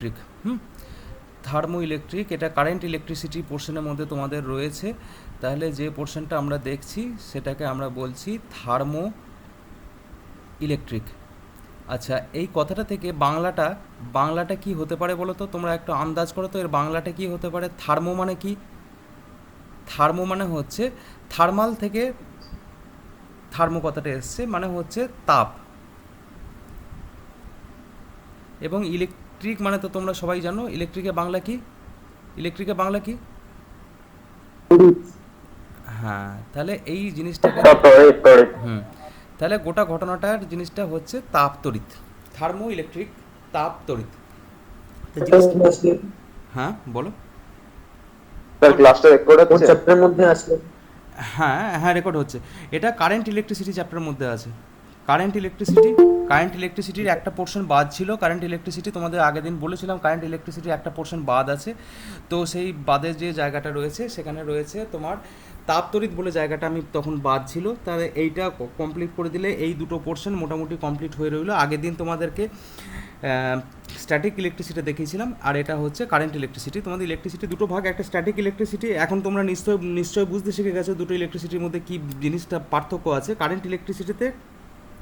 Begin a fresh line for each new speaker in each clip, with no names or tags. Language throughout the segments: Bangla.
ইলেকট্রিক। হুম থার্মো ইলেকট্রিক, এটা কারেন্ট ইলেকট্রিসিটি পোর্শনের মধ্যে তোমাদের রয়েছে। তাহলে যে পোর্শনটা আমরা দেখছি সেটাকে আমরা বলছি থার্মো ইলেকট্রিক। আচ্ছা, এই কথাটা থেকে বাংলাটা বাংলাটা কি হতে পারে বলো তো, তোমরা একটু আন্দাজ করো তো এর বাংলাটা কি হতে পারে। থার্মো মানে কি? থার্মো মানে হচ্ছে থার্মাল থেকে থার্মো কথাটা এসছে, মানে হচ্ছে তাপ। এবং ইলেকট্রিক মানে তো তোমরা সবাই জানো, ইলেকট্রিকের বাংলা কি? ইলেকট্রিকের বাংলা কি? হ্যাঁ, তাহলে এই জিনিসটাকে হুম তাহলে গোটা ঘটনাটার জিনিসটা হচ্ছে তাপ তড়িৎ, থার্মো ইলেকট্রিক, তাপ তড়িৎ। তো জিনিস, হ্যাঁ বলো।
স্যার ক্লাসটা রেকর্ড
কোন
হচ্ছে?
চ্যাপ্টারের মধ্যে আসলে?
হ্যাঁ হ্যাঁ, রেকর্ড হচ্ছে। এটা কারেন্ট ইলেকট্রিসিটি চ্যাপ্টারের মধ্যে আছে। কারেন্ট ইলেকট্রিসিটি, কারেন্ট ইলেকট্রিসিটির একটা পোর্শন বাদ ছিল। কারেন্ট ইলেকট্রিসিটি তোমাদের আগের দিন বলেছিলাম, কারেন্ট ইলেকট্রিসিটির একটা পোর্শন বাদ আছে। তো সেই বাদের যে জায়গাটা রয়েছে সেখানে রয়েছে তোমার তাপতড়িৎ বলে জায়গাটা আমি তখন বাদ ছিল। তাহলে এইটা কমপ্লিট করে দিলে এই দুটো পোর্শন মোটামুটি কমপ্লিট হয়ে রইলো। আগের দিন তোমাদেরকে স্ট্যাটিক ইলেকট্রিসিটি দেখিয়েছিলাম, আর এটা হচ্ছে কারেন্ট ইলেকট্রিসিটি। তোমাদের ইলেকট্রিসিটি দুটো ভাগ, একটা স্ট্যাটিক ইলেকট্রিসিটি। এখন তোমরা নিশ্চয় বুঝতে শিখে গেছো দুটো ইলেকট্রিসিটির মধ্যে কী জিনিসটা পার্থক্য আছে। কারেন্ট ইলেকট্রিসিটিতে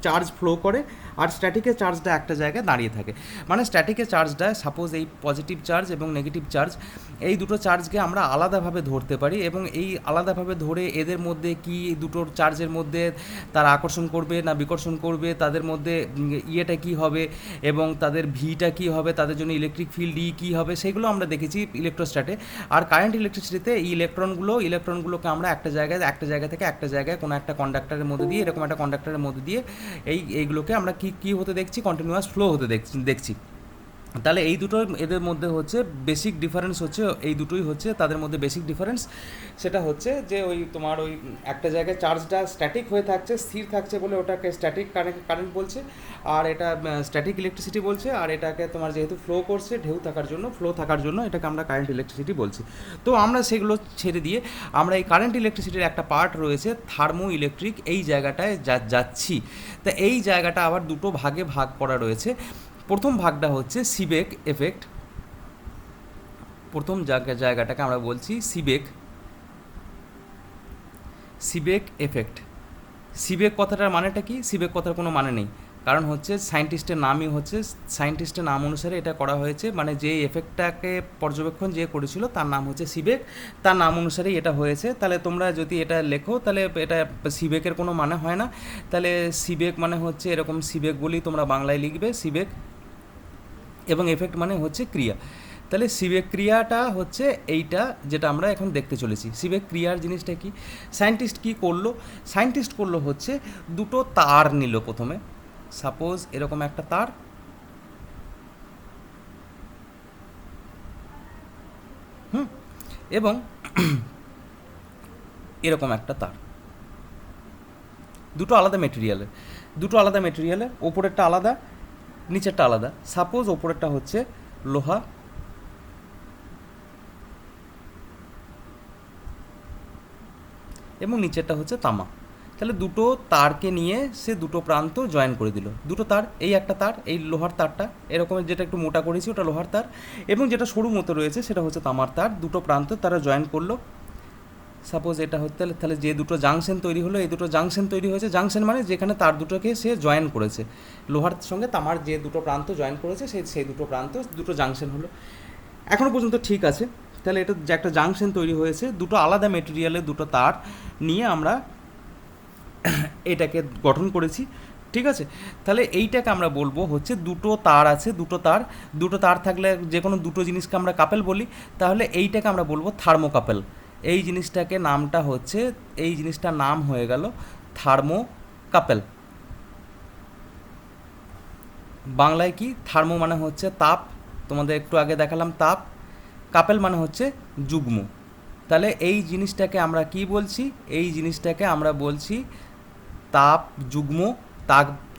চার্জ ফ্লো করে, আর স্ট্যাটিকের চার্জটা একটা জায়গায় দাঁড়িয়ে থাকে। মানে স্ট্যাটিকের চার্জটা সাপোজ এই পজিটিভ চার্জ এবং নেগেটিভ চার্জ, এই দুটো চার্জকে আমরা আলাদাভাবে ধরতে পারি, এবং এই আলাদাভাবে ধরে এদের মধ্যে কি দুটোর চার্জের মধ্যে তারা আকর্ষণ করবে না বিকর্ষণ করবে, তাদের মধ্যে ইয়েটা কি হবে এবং তাদের ভিটা কি হবে, তাদের জন্য ইলেকট্রিক ফিল্ড ই কী হবে, সেগুলো আমরা দেখেছি ইলেকট্রোস্ট্যাটে। আর কারেন্ট ইলেকট্রিসিটিতে এই ইলেকট্রনগুলোকে আমরা একটা জায়গা থেকে একটা জায়গায় কোনো একটা কন্ডাক্টরের মধ্যে দিয়ে, এরকম একটা কন্ডাক্টরের মধ্যে দিয়ে এইগুলোকে আমরা কি হতে দেখছি, কন্টিনিউয়াস ফ্লো হতে দেখছি। তাহলে এই দুটো এদের মধ্যে হচ্ছে বেসিক ডিফারেন্স, হচ্ছে এই দুটোই হচ্ছে তাদের মধ্যে বেসিক ডিফারেন্স। সেটা হচ্ছে যে ওই তোমার ওই একটা জায়গায় চার্জটা স্ট্যাটিক হয়ে থাকছে, স্থির থাকছে বলে ওটাকে স্ট্যাটিক কারেন্ট বলছে, আর এটা স্ট্যাটিক ইলেকট্রিসিটি বলছে। আর এটাকে তোমার যেহেতু ফ্লো করছে, ফ্লো থাকার জন্য এটাকে আমরা কারেন্ট ইলেকট্রিসিটি বলছি। তো আমরা সেগুলো ছেড়ে দিয়ে আমরা এই কারেন্ট ইলেকট্রিসিটির একটা পার্ট রয়েছে থার্মো ইলেকট্রিক, এই জায়গাটায় যাচ্ছি। তা এই জায়গাটা আবার দুটো ভাগে ভাগ করা রয়েছে। প্রথম ভাগটা হচ্ছে সিবেক এফেক্ট। প্রথম জায়গাটাকে আমরা বলছি সিবেক এফেক্ট। সিবেক কথাটার মানেটা কি? সিবেক কথার কোনো মানে নেই, কারণ হচ্ছে সায়েন্টিস্টের নাম অনুসারে এটা করা হয়েছে। মানে যে এফেক্টটাকে পর্যবেক্ষণ যে করেছিল তার নাম হচ্ছে সিবেক, তার নাম অনুসারেই এটা হয়েছে। তাহলে তোমরা যদি এটা লেখো তাহলে এটা সিবেকের কোনো মানে হয় না। তাহলে সিবেক মানে হচ্ছে এরকম, সিবেক বলেই তোমরা বাংলায় লিখবে সিবেক, এবং এফেক্ট মানে হচ্ছে ক্রিয়া। তাহলে সিবেক ক্রিয়াটা হচ্ছে এইটা যেটা আমরা এখন দেখতে চলেছি। সিবেক ক্রিয়ার জিনিসটা কি? সায়েন্টিস্ট করলো হচ্ছে দুটো তার নিল প্রথমে। সাপোজ এরকম একটা তার, এবং এরকম একটা তার, দুটো আলাদা মেটেরিয়ালের, ওপরেরটা আলাদা নিচেরটা আলাদা। সাপোজ ওপরেরটা হচ্ছে লোহা, এবং নিচেরটা হচ্ছে তামা। তাহলে দুটো তারকে নিয়ে সে দুটো প্রান্ত জয়েন করে দিল। দুটো তার, এই একটা তার, এই লোহার তারটা এরকম যেটা একটু মোটা করেছি ওটা লোহার তার, এবং যেটা সরু মতো রয়েছে সেটা হচ্ছে তামার তার। দুটো প্রান্ত তারা জয়েন করলো। সাপোজ এটা হতে, তাহলে যে দুটো জাংশন তৈরি হলো, এই দুটো জাংশন তৈরি হয়েছে। জাংশন মানে যেখানে তার দুটোকে সে জয়েন করেছে, লোহার সঙ্গে তামার যে দুটো প্রান্ত জয়েন করেছে সেই দুটো প্রান্ত দুটো জাংশন হলো। এখনও পর্যন্ত ঠিক আছে। তাহলে এটা যে একটা জাংশন তৈরি হয়েছে, দুটো আলাদা মেটেরিয়ালের দুটো তার নিয়ে আমরা এটাকে গঠন করেছি, ঠিক আছে। তাহলে এইটাকে আমরা বলবো হচ্ছে দুটো তার আছে, দুটো তার থাকলে যে কোনো দুটো জিনিসকে আমরা কাপেল বলি। তাহলে এইটাকে আমরা বলবো থার্মোকাপেল। এই জিনিসটার নাম হয়ে গেল থার্মোকাপেল। বাংলায় কি? থার্মো মানে হচ্ছে তাপ, তোমাদের একটু আগে দেখালাম তাপ। কাপেল মানে হচ্ছে যুগ্ম। তাহলে এই জিনিসটাকে আমরা কি বলছি? এই জিনিসটাকে আমরা বলছি তাপ যুগ্ম,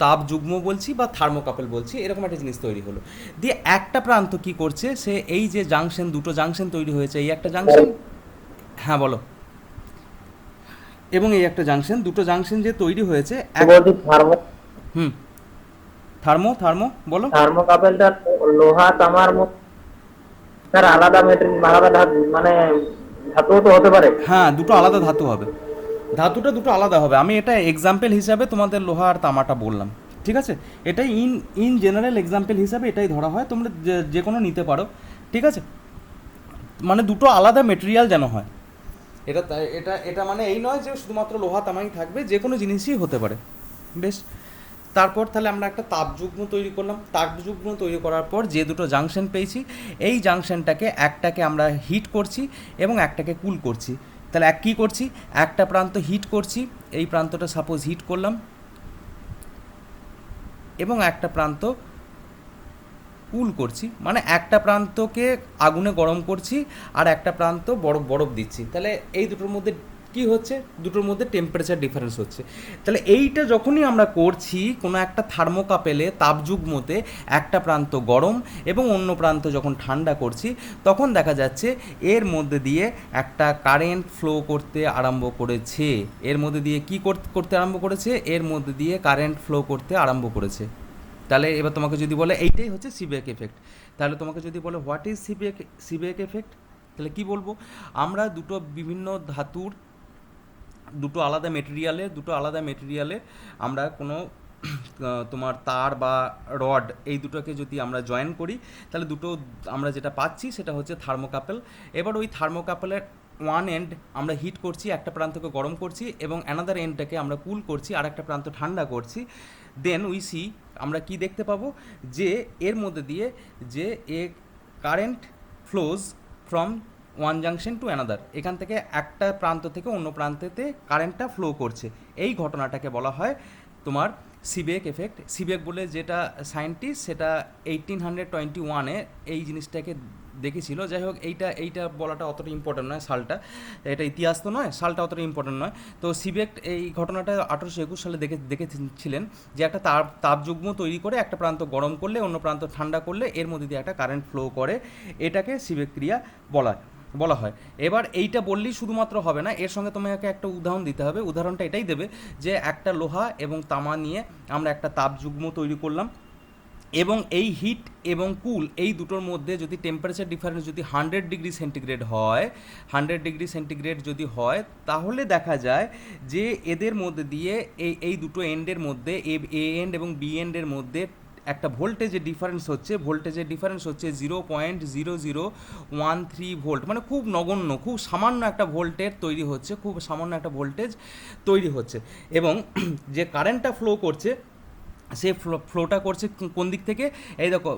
তাপ যুগ্ম বলছি বা থার্মোকাপেল বলছি। এরকম একটা জিনিস তৈরি হলো। দিয়ে একটা প্রান্ত কি করছে, সে এই যে দুটো জাংশন তৈরি হয়েছে, এই একটা জাংশন, হ্যাঁ বলো, এবং এই একটা জাংশন, দুটো জাংশন যে তৈরি হয়েছে
বলছি থার্মো
হুম থার্মো বলো।
থার্মোকাপেলটা লোহা তামার মধ্যে স্যার আলাদা মেটেরিয়াল আলাদা মানে ধাতুও তো হতে পারে।
হ্যাঁ, দুটো আলাদা ধাতু হবে, ধাতুটা দুটো আলাদা হবে। আমি এটা এক্সাম্পল হিসাবে তোমাদের লোহা আর তামাটা বললাম, ঠিক আছে? এটাই ইন জেনারেল এক্সাম্পল হিসাবে এটাই ধরা হয়, তোমরা যে কোনো নিতে পারো, ঠিক আছে? মানে দুটো আলাদা মেটেরিয়াল যেন হয়, এটা মানে এই নয় যে শুধুমাত্র লোহা তামাই থাকবে, যে কোনো জিনিসই হতে পারে। বেশ, তারপর তাহলে আমরা একটা তাপযুগ্ম তৈরি করলাম। তাপযুগ্ম তৈরি করার পর যে দুটো জাংশন পেয়েছি, এই জাংশনটাকে একটাকে আমরা হিট করছি এবং একটাকে কুল করছি। তাহলে কী করছি, একটা প্রান্ত হিট করছি, এই প্রান্তটা সাপোজ হিট করলাম, এবং একটা প্রান্ত কুল করছি, মানে একটা প্রান্তকে আগুনে গরম করছি আর একটা প্রান্ত বরফ দিচ্ছি। তাহলে এই দুটোর মধ্যে কি হচ্ছে, দুটোর মধ্যে টেম্পারেচার ডিফারেন্স হচ্ছে। তাহলে এইটা যখনই আমরা করছি কোনো একটা থার্মোকাপেলে তাপযুগ্মতে, একটা প্রান্ত গরম এবং অন্য প্রান্ত যখন ঠান্ডা করছি, তখন দেখা যাচ্ছে এর মধ্যে দিয়ে একটা কারেন্ট ফ্লো করতে আরম্ভ করেছে। এর মধ্যে দিয়ে কি করতে আরম্ভ করেছে, এর মধ্যে দিয়ে কারেন্ট ফ্লো করতে আরম্ভ করেছে। তাহলে এবার তোমাকে যদি বলে এইটাই হচ্ছে সিবেক এফেক্ট, তাহলে তোমাকে যদি বলে হোয়াট ইজ সিবেক এফেক্ট, তাহলে কি বলবো, আমরা দুটো বিভিন্ন ধাতুর দুটো আলাদা মেটেরিয়ালে আমরা কোনো তোমার তার বা রড, এই দুটোকে যদি আমরা জয়েন করি, তাহলে দুটো আমরা যেটা পাচ্ছি সেটা হচ্ছে থার্মোকাপেল। এবার ওই থার্মোকাপেলের ওয়ান এন্ড আমরা হিট করছি, একটা প্রান্তকে গরম করছি, এবং অ্যানাদার এন্ডটাকে আমরা কুল করছি, আর একটা প্রান্ত ঠান্ডা করছি। দেন উই সি, আমরা কি দেখতে পাবো, যে এর মধ্যে দিয়ে যে current flows from one junction to another, এখান থেকে একটা প্রান্ত থেকে অন্য প্রান্তেতে কারেন্টটা ফ্লো করছে। এই ঘটনাটাকে বলা হয় তোমার সিবেক এফেক্ট। সিবেক বলে যেটা সায়েন্টিস্ট, সেটা 1821-এ এই জিনিসটাকে দেখেছিল। যাই হোক, এইটা বলাটা অতটা ইম্পর্টেন্ট নয়, সালটা, এটা ইতিহাস তো নয়, সালটা অতটা ইম্পর্টেন্ট নয়। তো সিবেক এই ঘটনাটা 1821 সালে দেখেছিলেন, যে একটা তাপযুগ্ম তৈরি করে একটা প্রান্ত গরম করলে অন্য প্রান্ত ঠান্ডা করলে এর মধ্যে দিয়ে একটা কারেন্ট ফ্লো করে, এটাকে সিবেক ক্রিয়া বলা হয়। এবার এইটা বললেই শুধুমাত্র হবে না, এর সঙ্গে তোমাকে একটা উদাহরণ দিতে হবে। উদাহরণটা এটাই দেবে যে একটা লোহা এবং তামা নিয়ে আমরা একটা তাপযুগ্ম তৈরি করলাম, এবং এই হিট এবং কুল এই দুটোর মধ্যে যদি টেম্পারেচার ডিফারেন্স যদি 100 ডিগ্রি সেন্টিগ্রেড হয়, 100 ডিগ্রি সেন্টিগ্রেড যদি হয়, তাহলে দেখা যায় যে এদের মধ্যে দিয়ে এই দুটো এন্ডের মধ্যে, এ এন্ড এবং বি এন্ডের মধ্যে একটা ভোল্টেজের ডিফারেন্স হচ্ছে 0.0013 ভোল্ট, মানে খুব নগণ্য, খুব সামান্য একটা ভোল্টেজ তৈরি হচ্ছে। এবং যে কারেন্টটা ফ্লো করছে, সে ফ্লোটা করছে কোন দিক থেকে, এই দেখো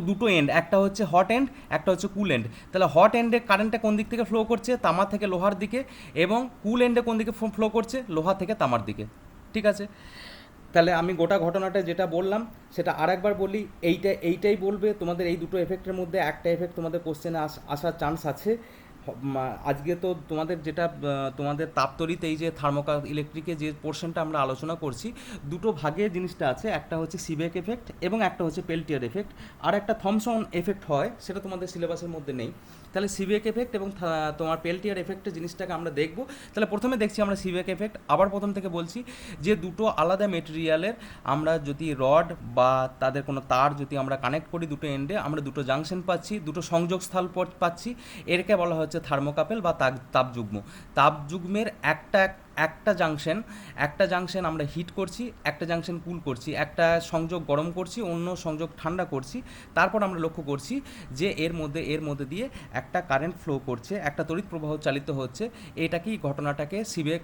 দুটো এন্ড, একটা হচ্ছে হট এন্ড, একটা হচ্ছে কুল এন্ড। তাহলে হট এন্ডে কারেন্টটা কোন দিক থেকে ফ্লো করছে, তামা থেকে লোহার দিকে, এবং কুল এন্ডে কোন দিকে ফ্লো করছে, লোহা থেকে তামার দিকে, ঠিক আছে? তাহলে আমি গোটা ঘটনাটা যেটা বললাম সেটা আরেকবার বলি, এইটাই বলবে তোমাদের এই দুটো এফেক্টের মধ্যে একটা এফেক্ট তোমাদের কোশ্চেনে আসার চান্স আছে। আজকে তো তোমাদের তাপতড়িতে এই যে ইলেকট্রিকে যে পোর্শনটা আমরা আলোচনা করছি, দুটো ভাগে জিনিসটা আছে, একটা হচ্ছে সিবেক এফেক্ট এবং একটা হচ্ছে পেল্টিয়ার এফেক্ট, আর একটা থমসন এফেক্ট হয়, সেটা তোমাদের সিলেবাসের মধ্যে নেই। তাহলে সিবেক এফেক্ট এবং তোমার পেল্টিয়ার এফেক্টের জিনিসটাকে আমরা দেখব। তাহলে প্রথমে দেখছি আমরা সিবেক এফেক্ট, আবার প্রথম থেকে বলছি, যে দুটো আলাদা মেটেরিয়ালের আমরা যদি রড বা তাদের কোনো তার যদি আমরা কানেক্ট করি দুটো এন্ডে, আমরা দুটো জাংশন পাচ্ছি, দুটো সংযোগস্থল পাচ্ছি, এরকে বলা হচ্ছে থার্মোকাপেল বা তাপযুগ্ম। তাপযুগ্মের একটা জাংশন আমরা হিট করছি, একটা জাংশন কুল করছি, একটা সংযোগ গরম করছি, অন্য সংযোগ ঠান্ডা করছি। তারপর আমরা লক্ষ্য করছি যে এর মধ্যে দিয়ে একটা কারেন্ট ফ্লো করছে, একটা তড়িৎ প্রবাহ চালিত হচ্ছে। এটাকেই ঘটনাটাকে সিবেক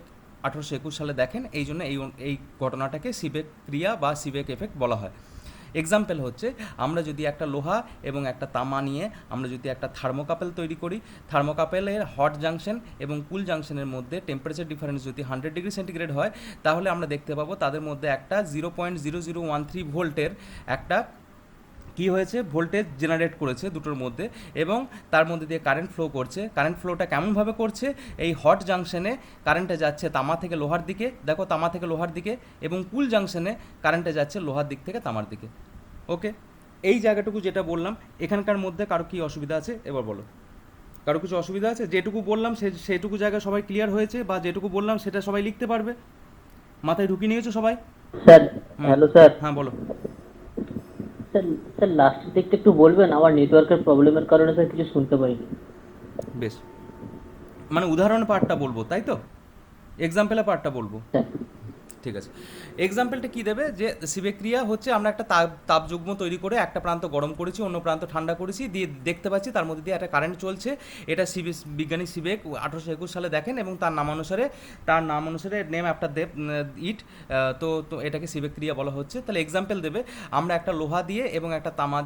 1821 সালে দেখেন, এই জন্য এই ঘটনাটাকে সিবেক ক্রিয়া বা সিবেক এফেক্ট বলা হয়। এক্সাম্পল হচ্ছে, আমরা যদি একটা লোহা এবং একটা তামা নিয়ে আমরা যদি একটা থার্মোকাপেল তৈরি করি, থার্মোকাপেলের হট জাংশন এবং কুল জাংশনের মধ্যে টেম্পারেচার ডিফারেন্স যদি 100 ডিগ্রি সেন্টিগ্রেড হয়, তাহলে আমরা দেখতে পাবো তাদের মধ্যে একটা 0.0013 ভোল্টের একটা কি হয়েছে, ভোল্টেজ জেনারেট করেছে দুটোর মধ্যে, এবং তার মধ্যে দিয়ে কারেন্ট ফ্লো করছে। কারেন্ট ফ্লোটা কেমনভাবে করছে, এই হট জাংশনে কারেন্টটা যাচ্ছে তামা থেকে লোহার দিকে, দেখো তামা থেকে লোহার দিকে, এবং কুল জাংশনে কারেন্টটা যাচ্ছে লোহার দিক থেকে তামার দিকে। ওকে, এই জায়গাটুকু যেটা বললাম, এখানকার মধ্যে কারো কি অসুবিধা আছে এবার বলো? কারো কিছু অসুবিধা আছে? যেটুকু বললাম সেটুকু জায়গায় সবাই ক্লিয়ার হয়েছে, বা যেটুকু বললাম সেটা সবাই লিখতে পারবে? মাথায় ঢুকিয়ে নিয়েছো সবাই?
স্যার হ্যালো স্যার,
হ্যাঁ বলো।
স্যার স্যার লাস্টের দিকটা একটু বলবেন, আমার নেটওয়ার্কের প্রবলেমের কারণে স্যার কিছু শুনতে পাইনি।
বেশ, মানে উদাহরণ পার্টটা বলবো তাই তো, এক্সাম্পলের পার্টটা বলবো।
স্যার
ঠিক আছে, এক্সাম্পলটা কি দেবে যে সিবেক ক্রিয়া হচ্ছে আমরা একটা তাপযুগ্ম তৈরি করে একটা প্রান্ত গরম করেছি, অন্য প্রান্ত ঠান্ডা করেছি, দিয়ে দেখতে পাচ্ছি তার মধ্যে দিয়ে একটা কারেন্ট চলছে। এটা বিজ্ঞানী সিবেক 1821 সালে দেখেন এবং তার নাম অনুসারে নেম একটা দেব ইট। তো তো এটাকে সিবেক ক্রিয়া বলা হচ্ছে। তাহলে এক্সাম্পল দেবে, আমরা একটা লোহা দিয়ে এবং একটা তামা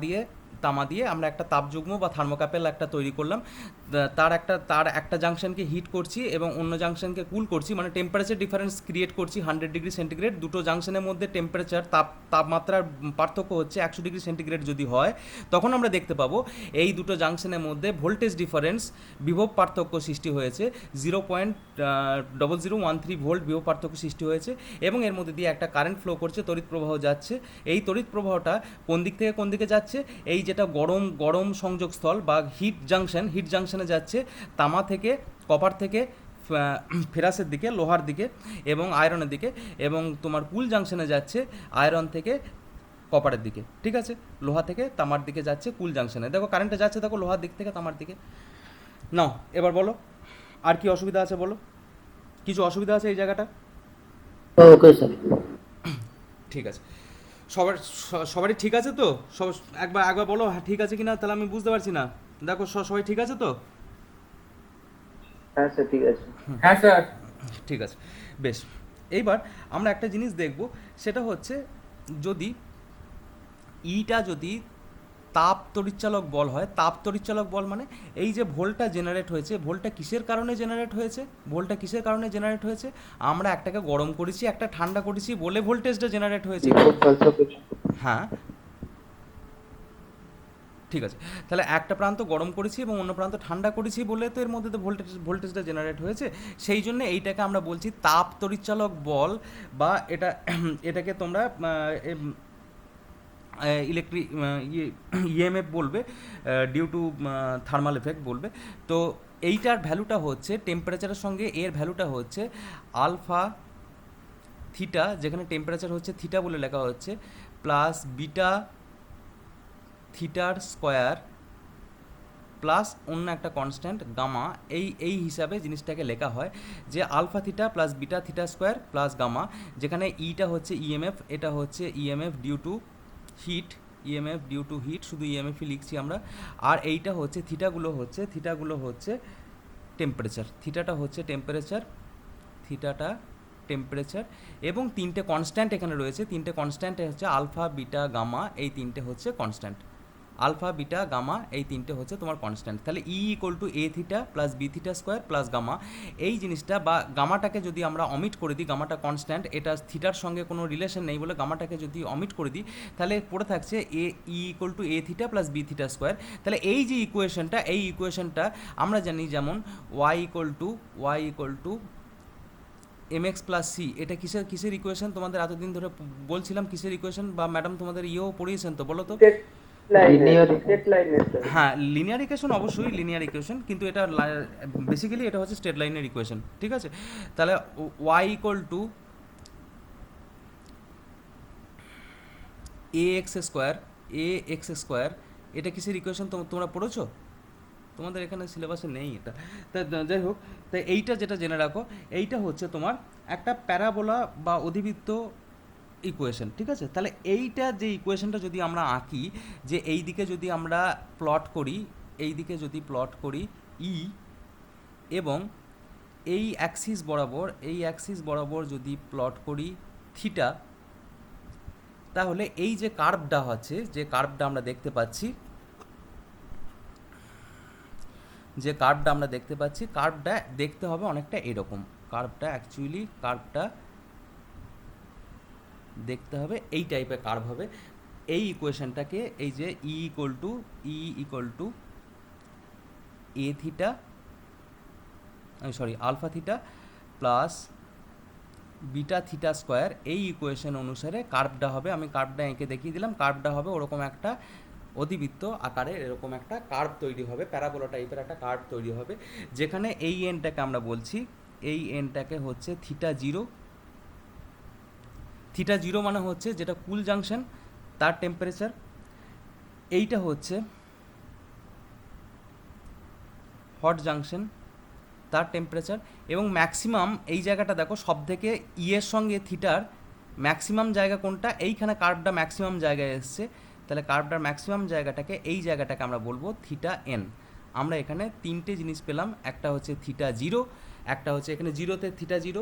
দিয়ে আমরা একটা তাপযুগ্ম বা থার্মোকাপেল একটা তৈরি করলাম। তার একটা জাংশনকে হিট করছি এবং অন্য জাংশনকে কুল করছি, মানে টেম্পারেচার ডিফারেন্স ক্রিয়েট করছি 100 ডিগ্রি সেন্টিগ্রেড। দুটো জাংশনের মধ্যে টেম্পারেচার তাপমাত্রার পার্থক্য হচ্ছে 100 ডিগ্রি সেন্টিগ্রেড যদি হয়, তখন আমরা দেখতে পাবো এই দুটো জাংশনের মধ্যে ভোল্টেজ ডিফারেন্স, বিভব পার্থক্য সৃষ্টি হয়েছে 0.0013 ভোল্ট বিভব পার্থক্য সৃষ্টি হয়েছে এবং এর মধ্যে দিয়ে একটা কারেন্ট ফ্লো করছে, তড়িৎ প্রবাহ যাচ্ছে। এই তড়িৎ প্রবাহটা কোন দিক থেকে কোন দিকে যাচ্ছে, এই যেটা গরম সংযোগস্থল বা হিট জাংশনে যাচ্ছে তামা থেকে, কপার থেকে ফেরাসের দিকে, লোহার দিকে এবং আয়রনের দিকে, এবং তোমার কুল জাংশনে যাচ্ছে আয়রন থেকে কপারের দিকে। ঠিক আছে, লোহা থেকে তামার দিকে যাচ্ছে কুল জাংশনে। দেখো কারেন্টটা যাচ্ছে, দেখো লোহার দিক থেকে তামার দিকে। নাও এবার বলো আর কি অসুবিধা আছে, বলো কিছু অসুবিধা আছে এই জায়গাটা?
Okay sir.
ঠিক আছে, সবারই ঠিক আছে তো? সব একবার বলো হ্যাঁ ঠিক আছে কিনা, তাহলে আমি বুঝতে পারছি না। দেখো সবাই ঠিক আছে তো?
হ্যাঁ স্যার ঠিক আছে।
হ্যাঁ স্যার।
ঠিক আছে, বেশ। এইবার আমরা একটা জিনিস দেখব, সেটা হচ্ছে যদি ইটা যদি তাপ তড়িৎচালক বল হয়। তাপ তড়িৎচালক বল মানে এই যে ভোল্টটা জেনারেট হয়েছে, ভোল্টটা কিসের কারণে জেনারেট হয়েছে? ভোল্টটা কিসের কারণে জেনারেট হয়েছে? আমরা একটাকে গরম করেছি, একটা ঠান্ডা করেছি বলে ভোল্টেজটা জেনারেট হয়েছে।
বিভব পার্থক্য।
হ্যাঁ ঠিক আছে, তাহলে একটা প্রান্ত গরম করেছি এবং অন্য প্রান্ত ঠান্ডা করেছি বলে তো এর মধ্যে তো ভোল্টেজটা জেনারেট হয়েছে। সেই জন্য এইটাকে আমরা বলছি তাপ তড়িৎচালক বল, বা এটাকে তোমরা ইলেকট্রিক ইএমএফ বলবে, ডিউ টু থার্মাল এফেক্ট বলবে। তো এইটার ভ্যালুটা হচ্ছে টেম্পারেচারের সঙ্গে এর ভ্যালুটা হচ্ছে আলফা থিটা, যেখানে টেম্পারেচার হচ্ছে থিটা বলে লেখা হচ্ছে, প্লাস বিটা থিটার স্কোয়ার প্লাস অন্য একটা কনস্ট্যান্ট গামা। এই হিসাবে জিনিসটাকে লেখা হয় যে alpha theta plus beta theta square plus gamma, যেখানে ইটা হচ্ছে ইএমএফ, এটা হচ্ছে EMF due to heat, EMF due to heat, শুধু ইএমএফই লিখছি আমরা। আর এইটা হচ্ছে থিটাগুলো হচ্ছে টেম্পারেচার, থিটাটা টেম্পারেচার এবং তিনটে কনস্ট্যান্ট এখানে রয়েছে। তিনটে কনস্ট্যান্ট হচ্ছে আলফা বিটা গামা, এই তিনটে হচ্ছে কনস্ট্যান্ট। আলফা বিটা গামা এই তিনটে হচ্ছে তোমার কনস্ট্যান্ট। তাহলে E equal to A theta plus B theta square plus gamma. এই জিনিসটা বা গামাটাকে যদি আমরা অমিট করে দিই, গামাটা কনস্ট্যান্ট, এটা থিটার সঙ্গে কোনো রিলেশন নেই বলে গামাটাকে যদি অমিট করে দিই, তাহলে পড়ে থাকছে এ E equal to A theta plus B theta square. তাহলে এই যে ইকুয়েশনটা আমরা জানি, যেমন y equal to mx plus c. এটা কিসের ইকুয়েশন? তোমাদের এতদিন ধরে বলছিলাম কিসের ইকুয়েশন, বা ম্যাডাম তোমাদের ইয়েও পড়িয়েছেন তো, বলো তো? হ্যাঁ, লিনিয়ার ইকুয়েশন, অবশ্যই লিনিয়ার ইকুয়েশন, কিন্তু এটা বেসিক্যালি এটা হচ্ছে স্ট্রেট লাইনের ইকুয়েশন। ঠিক আছে, তাহলে Y equal to A X square, এটা কিসের ইকুয়েশন তোমরা পড়েছো? তোমাদের এখানে সিলেবাসে নেই এটা। তা যাই হোক, তাই এইটা যেটা জেনে রাখো, এইটা হচ্ছে তোমার একটা প্যারাবোলা বা অধিবৃত্ত ইকুয়েশন। ঠিক আছে, তাহলে এইটা যে ইকুয়েশনটা যদি আমরা আঁকি, যে এই দিকে যদি আমরা প্লট করি ই, এবং এই অ্যাক্সিস বরাবর যদি প্লট করি থিটা, তাহলে এই যে কার্ভটা আমরা দেখতে পাচ্ছি, কার্ভটা দেখতে হবে অনেকটা এরকম। কার্ভটা দেখতে হবে এই টাইপের কার্ভ হবে। এই ইকুয়েশনটাকে, এই যে E equal to A theta, alpha theta plus beta theta square, এই ইকুয়েশন অনুসারে কার্ভটা হবে, আমি কার্ভটা এঁকে দেখিয়ে দিলাম, কার্ভটা হবে ওরকম একটা অধিবৃত্ত আকারের, এরকম একটা কার্ভ তৈরি হবে, প্যারাবোলা টাইপের একটা কার্ভ তৈরি হবে, যেখানে এই এনটাকে আমরা বলছি, এই এনটাকে হচ্ছে থিটা জিরো মানে হচ্ছে যেটা কুল জাংশন তার টেম্পারেচার, এইটা হচ্ছে হট জাংশন, তার টেম্পারেচার এবং ম্যাক্সিমাম এই জায়গাটা দেখো সব থেকে এর সঙ্গে থিটার ম্যাক্সিমাম জায়গা কোনটা, এইখানে কার্ভটা ম্যাক্সিমাম জায়গায় এসছে, তাহলে কার্ভটার ম্যাক্সিমাম জায়গাটাকে এই জায়গাটাকে আমরা বলবো থিটা এন। আমরা এখানে তিনটে জিনিস পেলাম, একটা হচ্ছে থিটা জিরো, একটা হচ্ছে এখানে জিরোতে থিটা জিরো,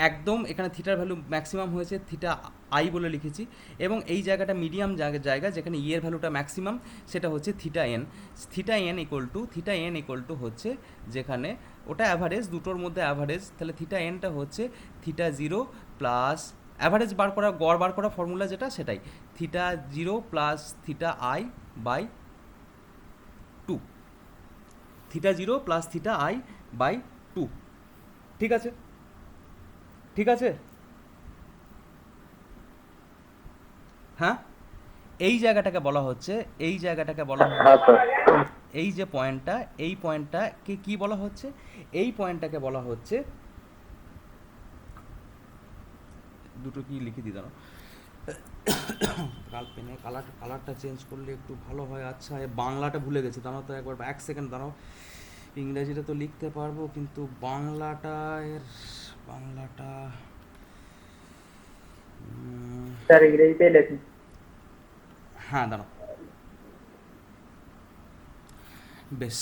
একদম এখানে থিটার ভ্যালু ম্যাক্সিমাম হয়েছে থিটা আই বলে লিখেছি, এবং এই জায়গাটা মিডিয়াম জায়গা যেখানে ইয়ের ভ্যালুটা ম্যাক্সিমাম, সেটা হচ্ছে theta N. Theta N equal to হচ্ছে যেখানে ওটা অ্যাভারেজ, দুটোর মধ্যে অ্যাভারেজ, তাহলে থিটা এনটা হচ্ছে থিটা জিরো প্লাস অ্যাভারেজ বার করা, গড় বার করা ফর্মুলা যেটা সেটাই, theta zero plus theta I by two, theta zero plus theta I by two. ঠিক আছে, ঠিক আছে, হ্যাঁ। এই জায়গাটাকে বলা হচ্ছে, এই জায়গাটাকে বলা
হ্যাঁ স্যার।
এই যে পয়েন্টটা, এই পয়েন্টটাকে কি বলা হচ্ছে, এই পয়েন্টটাকে বলা হচ্ছে, দুটো কি লিখে দিই দাঁড়াও, কাল পেনে কালারটা চেঞ্জ করলে একটু ভালো হয়। আচ্ছা, এ বাংলাটা ভুলে গেছি, দাঁড়াও তো একবার, এক সেকেন্ড দাঁড়াও, ইংরেজিটা তো লিখতে পারবো কিন্তু বাংলাটা
স্যার ইংরেজিতে লেখুন।
হ্যাঁ দাঁড়াও, বেশ,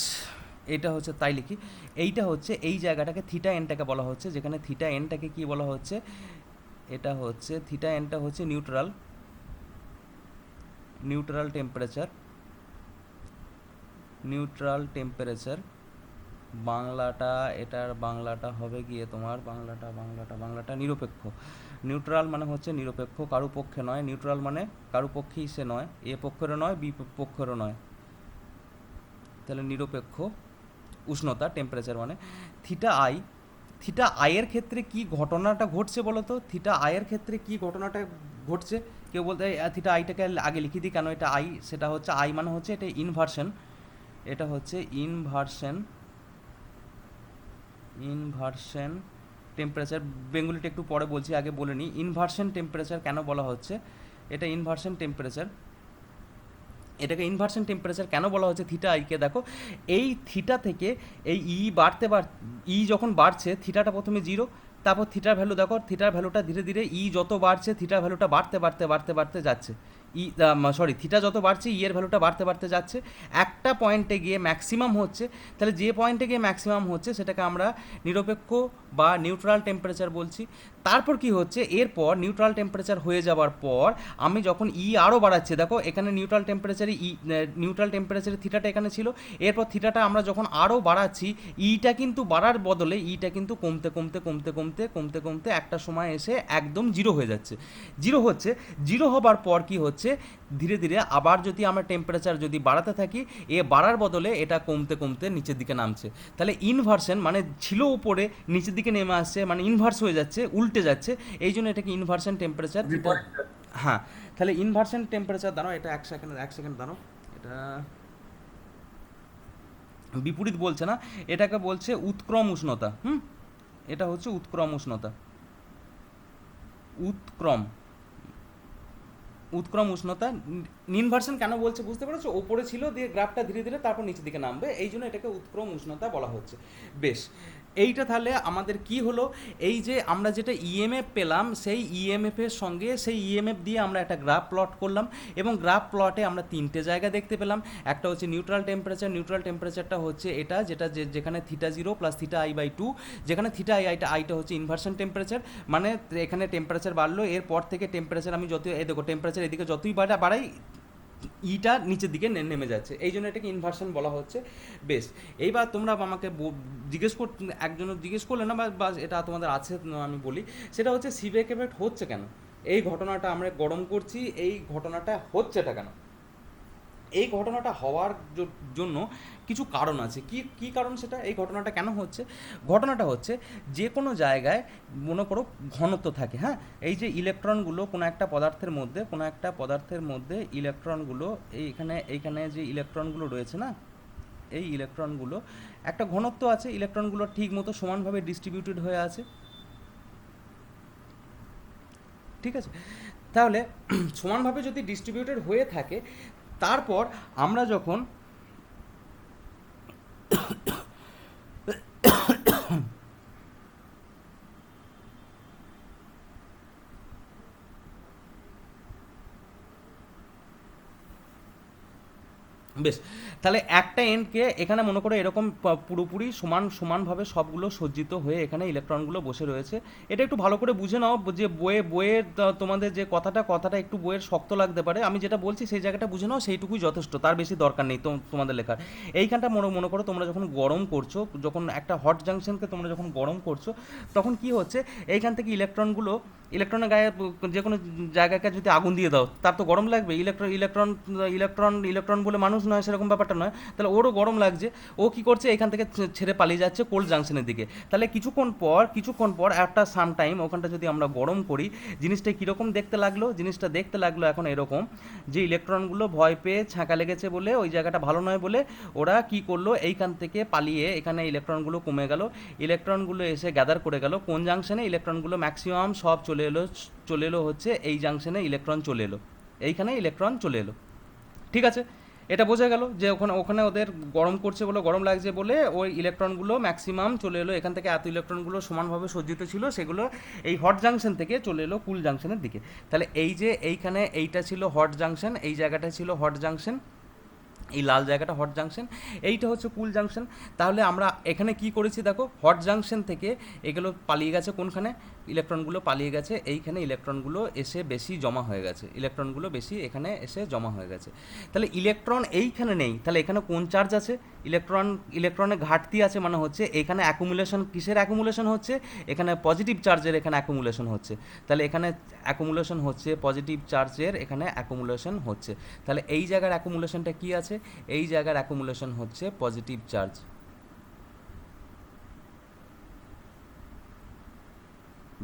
এটা হচ্ছে তাই লিখি, এইটা হচ্ছে এই জায়গাটাকে থিটা এনটাকে বলা হচ্ছে, যেখানে থিটা এনটাকে কি বলা হচ্ছে, এটা হচ্ছে থিটা এনটা হচ্ছে নিউট্রাল টেম্পারেচার। বাংলাটা, এটার বাংলাটা হবে গিয়ে তোমার বাংলাটা নিরপেক্ষ। নিউট্রাল মানে হচ্ছে নিরপেক্ষ, কারু পক্ষে নয়, নিউট্রাল মানে কারু পক্ষেই সে নয়, এ পক্ষেরও নয় বি পক্ষেরও নয়, তাহলে নিরপেক্ষ উষ্ণতা, টেম্পারেচার মানে থিটা আইয়ের ক্ষেত্রে কি ঘটনাটা ঘটছে বলো তো, থিটা আইয়ের ক্ষেত্রে কি ঘটনাটা ঘটছে, কেউ বলতে থিটা আইটাকে আগে লিখে দিই, কেন এটা আই, সেটা হচ্ছে আই মানে হচ্ছে এটা ইনভার্সন, এটা হচ্ছে ইনভার্সন টেম্পারেচার, বেঙ্গলিটা একটু পরে বলছি, আগে বলে নিই ইনভার্সন টেম্পারেচার কেন বলা হচ্ছে, এটা ইনভার্সন টেম্পারেচার, এটাকে ইনভার্সন টেম্পারেচার কেন বলা হচ্ছে থিটা আইকে, দেখো এই থিটা থেকে এই ই যখন বাড়ছে, থিটাটা প্রথমে জিরো, তারপর থিটার ভ্যালু দেখো, থিটার ভ্যালুটা ধীরে ধীরে ই যত বাড়ছে থিটার ভ্যালুটা বাড়তে যাচ্ছে, থিটা যত বাড়ছে ই এর ভ্যালুটা বাড়তে যাচ্ছে, একটা পয়েন্টে গিয়ে ম্যাক্সিমাম হচ্ছে, তাহলে যে পয়েন্টে গিয়ে ম্যাক্সিমাম হচ্ছে সেটাকে আমরা নিরপেক্ষ বা নিউট্রাল টেম্পারেচার বলছি। তারপর কি হচ্ছে, এরপর নিউট্রাল টেম্পারেচার হয়ে যাওয়ার পর আমি যখন ই আরও বাড়াচ্ছি, দেখো এখানে নিউট্রাল টেম্পারেচারে থিটাটা এখানে ছিল, এরপর থিটাটা আমরা যখন আরও বাড়াচ্ছি, ইটা কিন্তু বাড়ার বদলে ইটা কিন্তু কমতে একটা সময় এসে একদম জিরো হয়ে যাচ্ছে, জিরো হবার পর কি হচ্ছে, ধীরে ধীরে আবার যদি আমরা টেম্পারেচার যদি বাড়াতে থাকি, এ বাড়ার বদলে এটা কমতে নিচের দিকে নামছে, তাহলে ইনভার্সন মানে ছিল উপরে নিচের দিকে নেমে আসছে, মানে ইনভার্স হয়ে যাচ্ছে, উল্টে যাচ্ছে, এই জন্য এটাকে ইনভার্সন টেম্পারেচার। হ্যাঁ, তাহলে ইনভার্সন টেম্পারেচার, দাঁড়াও এটা এক সেকেন্ড দাঁড়াও, এটা বিপরীত বলছে না, এটাকে বলছে উৎক্রম উষ্ণতা। এটা হচ্ছে উৎক্রম উষ্ণতা, উৎক্রম উষ্ণতা। ইনভার্সন কেন বলছে বুঝতে পেরেছো, ওপরে ছিল দিয়ে গ্রাফটা ধীরে ধীরে তারপর নিচের দিকে নামবে, এই জন্য এটাকে উৎক্রম উষ্ণতা বলা হচ্ছে। বেশ, এইটা তাহলে আমাদের কি হলো, এই যে আমরা যেটা ইএমএফ পেলাম, সেই ইএমএফের সঙ্গে সেই ইএমএফ দিয়ে আমরা একটা গ্রাফ প্লট করলাম, এবং গ্রাফ প্লটে আমরা তিনটে জায়গা দেখতে পেলাম, একটা হচ্ছে নিউট্রাল টেম্পারেচারটা হচ্ছে এটা, যেখানে theta zero plus theta I by two, যেখানে থিটা আইটা হচ্ছে ইনভার্সন টেম্পারেচার, মানে এখানে টেম্পারেচার বাড়লো, এরপর থেকে টেম্পারেচার আমি দেখো টেম্পারেচার এদিকে যতই বাড়াই ইটা নিচের দিকে নেমে যাচ্ছে, এই জন্য এটাকে ইনভার্সন বলা হচ্ছে। বেশ, এইবার তোমরা আমাকে একজন জিজ্ঞেস করলে না, বা এটা তোমাদের আছে, আমি বলি, সেটা হচ্ছে সিবেক এফেক্ট হচ্ছে কেন, এই ঘটনাটা আমরা গরম করছি, এই ঘটনাটা হচ্ছেটা কেন, এই ঘটনাটা হওয়ার জন্য কিছু কারণ আছে। কি কারণ সেটা, এই ঘটনাটা কেন হচ্ছে, ঘটনাটা হচ্ছে যে কোনো জায়গায় মনে করো ঘনত্ব থাকে, হ্যাঁ, এই যে ইলেকট্রনগুলো কোনো একটা পদার্থের মধ্যে ইলেকট্রনগুলো এইখানে যে ইলেকট্রনগুলো রয়েছে না, এই ইলেকট্রনগুলো একটা ঘনত্ব আছে, ইলেকট্রনগুলো ঠিক মতো সমানভাবে ডিস্ট্রিবিউটেড হয়ে আছে, ঠিক আছে, তাহলে সমানভাবে যদি ডিস্ট্রিবিউটেড হয়ে থাকে, তারপর আমরা যখন বেশ, তাহলে একটা এন্ডকে এখানে মনে করো এরকম পুরোপুরি সমানভাবে সবগুলো সজ্জিত হয়ে এখানে ইলেকট্রনগুলো বসে রয়েছে। এটা একটু ভালো করে বুঝে নাও যে বইয়ের তোমাদের যে কথাটা একটু বইয়ের শক্ত লাগতে পারে, আমি যেটা বলছি সেই জায়গাটা বুঝে নাও, সেইটুকুই যথেষ্ট, তার বেশি দরকার নেই তোমাদের লেখার। এইখানটা মনে করো তোমরা যখন গরম করছো, যখন একটা হট জাংশনকে তোমরা যখন গরম করছো, তখন কি হচ্ছে, এইখান থেকে ইলেকট্রনের গায়ে যে কোনো জায়গাকে যদি আগুন দিয়ে দাও, তার তো গরম লাগবে। ইলেকট্রন বলে মানুষ নয়, সেরকম ব্যাপারটা নয়, তাহলে ওরও গরম লাগছে। ও কি করছে, এখান থেকে ছেড়ে পালিয়ে যাচ্ছে কোল্ড জাংশনের দিকে। তাহলে কিছুক্ষণ পর একটা সাম টাইম ওখানটা যদি আমরা গরম করি, জিনিসটা কীরকম দেখতে লাগলো, জিনিসটা দেখতে লাগলো এখন এরকম, যে ইলেকট্রনগুলো ভয় পেয়ে ছাঁকা লেগেছে বলে, ওই জায়গাটা ভালো নয় বলে ওরা কি করলো, এইখান থেকে পালিয়ে এখানে ইলেকট্রনগুলো কমে গেল, ইলেকট্রনগুলো এসে গ্যাদার করে গেল কোন জাংশনে, ইলেকট্রনগুলো ম্যাক্সিমাম সব চলে এলো হচ্ছে এই জাংশনে, ইলেকট্রন চলে এলো, এইখানে ইলেকট্রন চলে এলো। ঠিক আছে, এটা বোঝা গেল যে ওখানে ওদের গরম করছে বলে, গরম লাগছে বলে ওই ইলেকট্রনগুলো ম্যাক্সিমাম চলে এলো এখান থেকে, এত ইলেকট্রনগুলো সমানভাবে সজ্জিত ছিল, সেগুলো এই হট জাংশন থেকে চলে এলো কুল জাংশনের দিকে। তাহলে এই যে এইখানে এইটা ছিল হট জাংশন, এই জায়গাটা ছিল হট জাংশন, এই লাল জায়গাটা হট জাংশন, এইটা হচ্ছে কুল জাংশন। তাহলে আমরা এখানে কি করেছি দেখো, হট জাংশন থেকে এগুলো পালিয়ে গেছে কোনখানে, ইলেকট্রনগুলো পালিয়ে গেছে এইখানে, ইলেকট্রনগুলো এসে বেশি জমা হয়ে গেছে, ইলেকট্রনগুলো বেশি এখানে এসে জমা হয়ে গেছে। তাহলে ইলেকট্রন এইখানে নেই, তাহলে এখানে কোন চার্জ আছে, ইলেকট্রনের ঘাটতি আছে, মানে হচ্ছে এখানে অ্যাকুমুলেশন, কিসের অ্যাকুমুলেশন হচ্ছে, এখানে পজিটিভ চার্জের এখানে অ্যাকুমুলেশন হচ্ছে। তাহলে এখানে অ্যাকুমুলেশন হচ্ছে পজিটিভ চার্জের, এখানে অ্যাকুমুলেশন হচ্ছে। তাহলে এই জায়গার অ্যাকুমুলেশনটা কি আছে, এই জায়গার অ্যাকুমুলেশন হচ্ছে পজিটিভ চার্জ।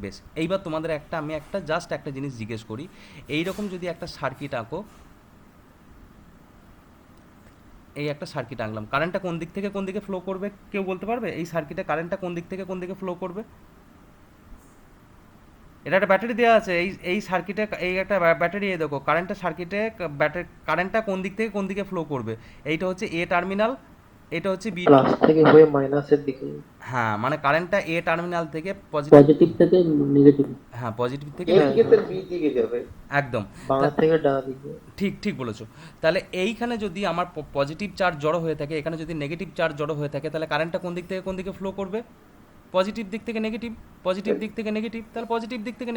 বেশ, এইবার তোমাদের আমি জাস্ট একটা জিনিস জিজ্ঞেস করি, এইরকম যদি একটা সার্কিট আঁকো, এই একটা সার্কিট আঁকলাম, কারেন্টটা কোন দিক থেকে কোন দিকে ফ্লো করবে কেউ বলতে পারবে? এই সার্কিটে কারেন্টটা কোন দিক থেকে কোন দিকে ফ্লো করবে? এটা একটা ব্যাটারি দেওয়া আছে, এই সার্কিটে এই একটা ব্যাটারি, এই দেখো কারেন্টটা সার্কিটে, কারেন্টটা কোন দিক থেকে কোন দিকে ফ্লো করবে, এইটা হচ্ছে এ টার্মিনাল, এটা হচ্ছে বি,
প্লাস থেকে হয়ে মাইনাসের দিকে।
হ্যাঁ মানে কারেন্টটা এ টার্মিনাল থেকে
পজিটিভ থেকে নেগেটিভ।
হ্যাঁ পজিটিভ থেকে
এ দিকে স্যার বি দিকে যাবে।
একদম
বাঁ থেকে ডান দিকে।
ঠিক বলেছো। তাহলে এইখানে যদি আমার পজিটিভ চার্জ জড়ো হয়ে থাকে, এখানে যদি নেগেটিভ চার্জ জড়ো হয়ে থাকে, তাহলে কারেন্টটা কোন দিক থেকে কোন দিকে ফ্লো করবে? পজিটিভ দিক থেকে নেগেটিভ, পজিটিভ দিক থেকে নেগেটিভ, তাহলে পজিটিভ দিক থেকে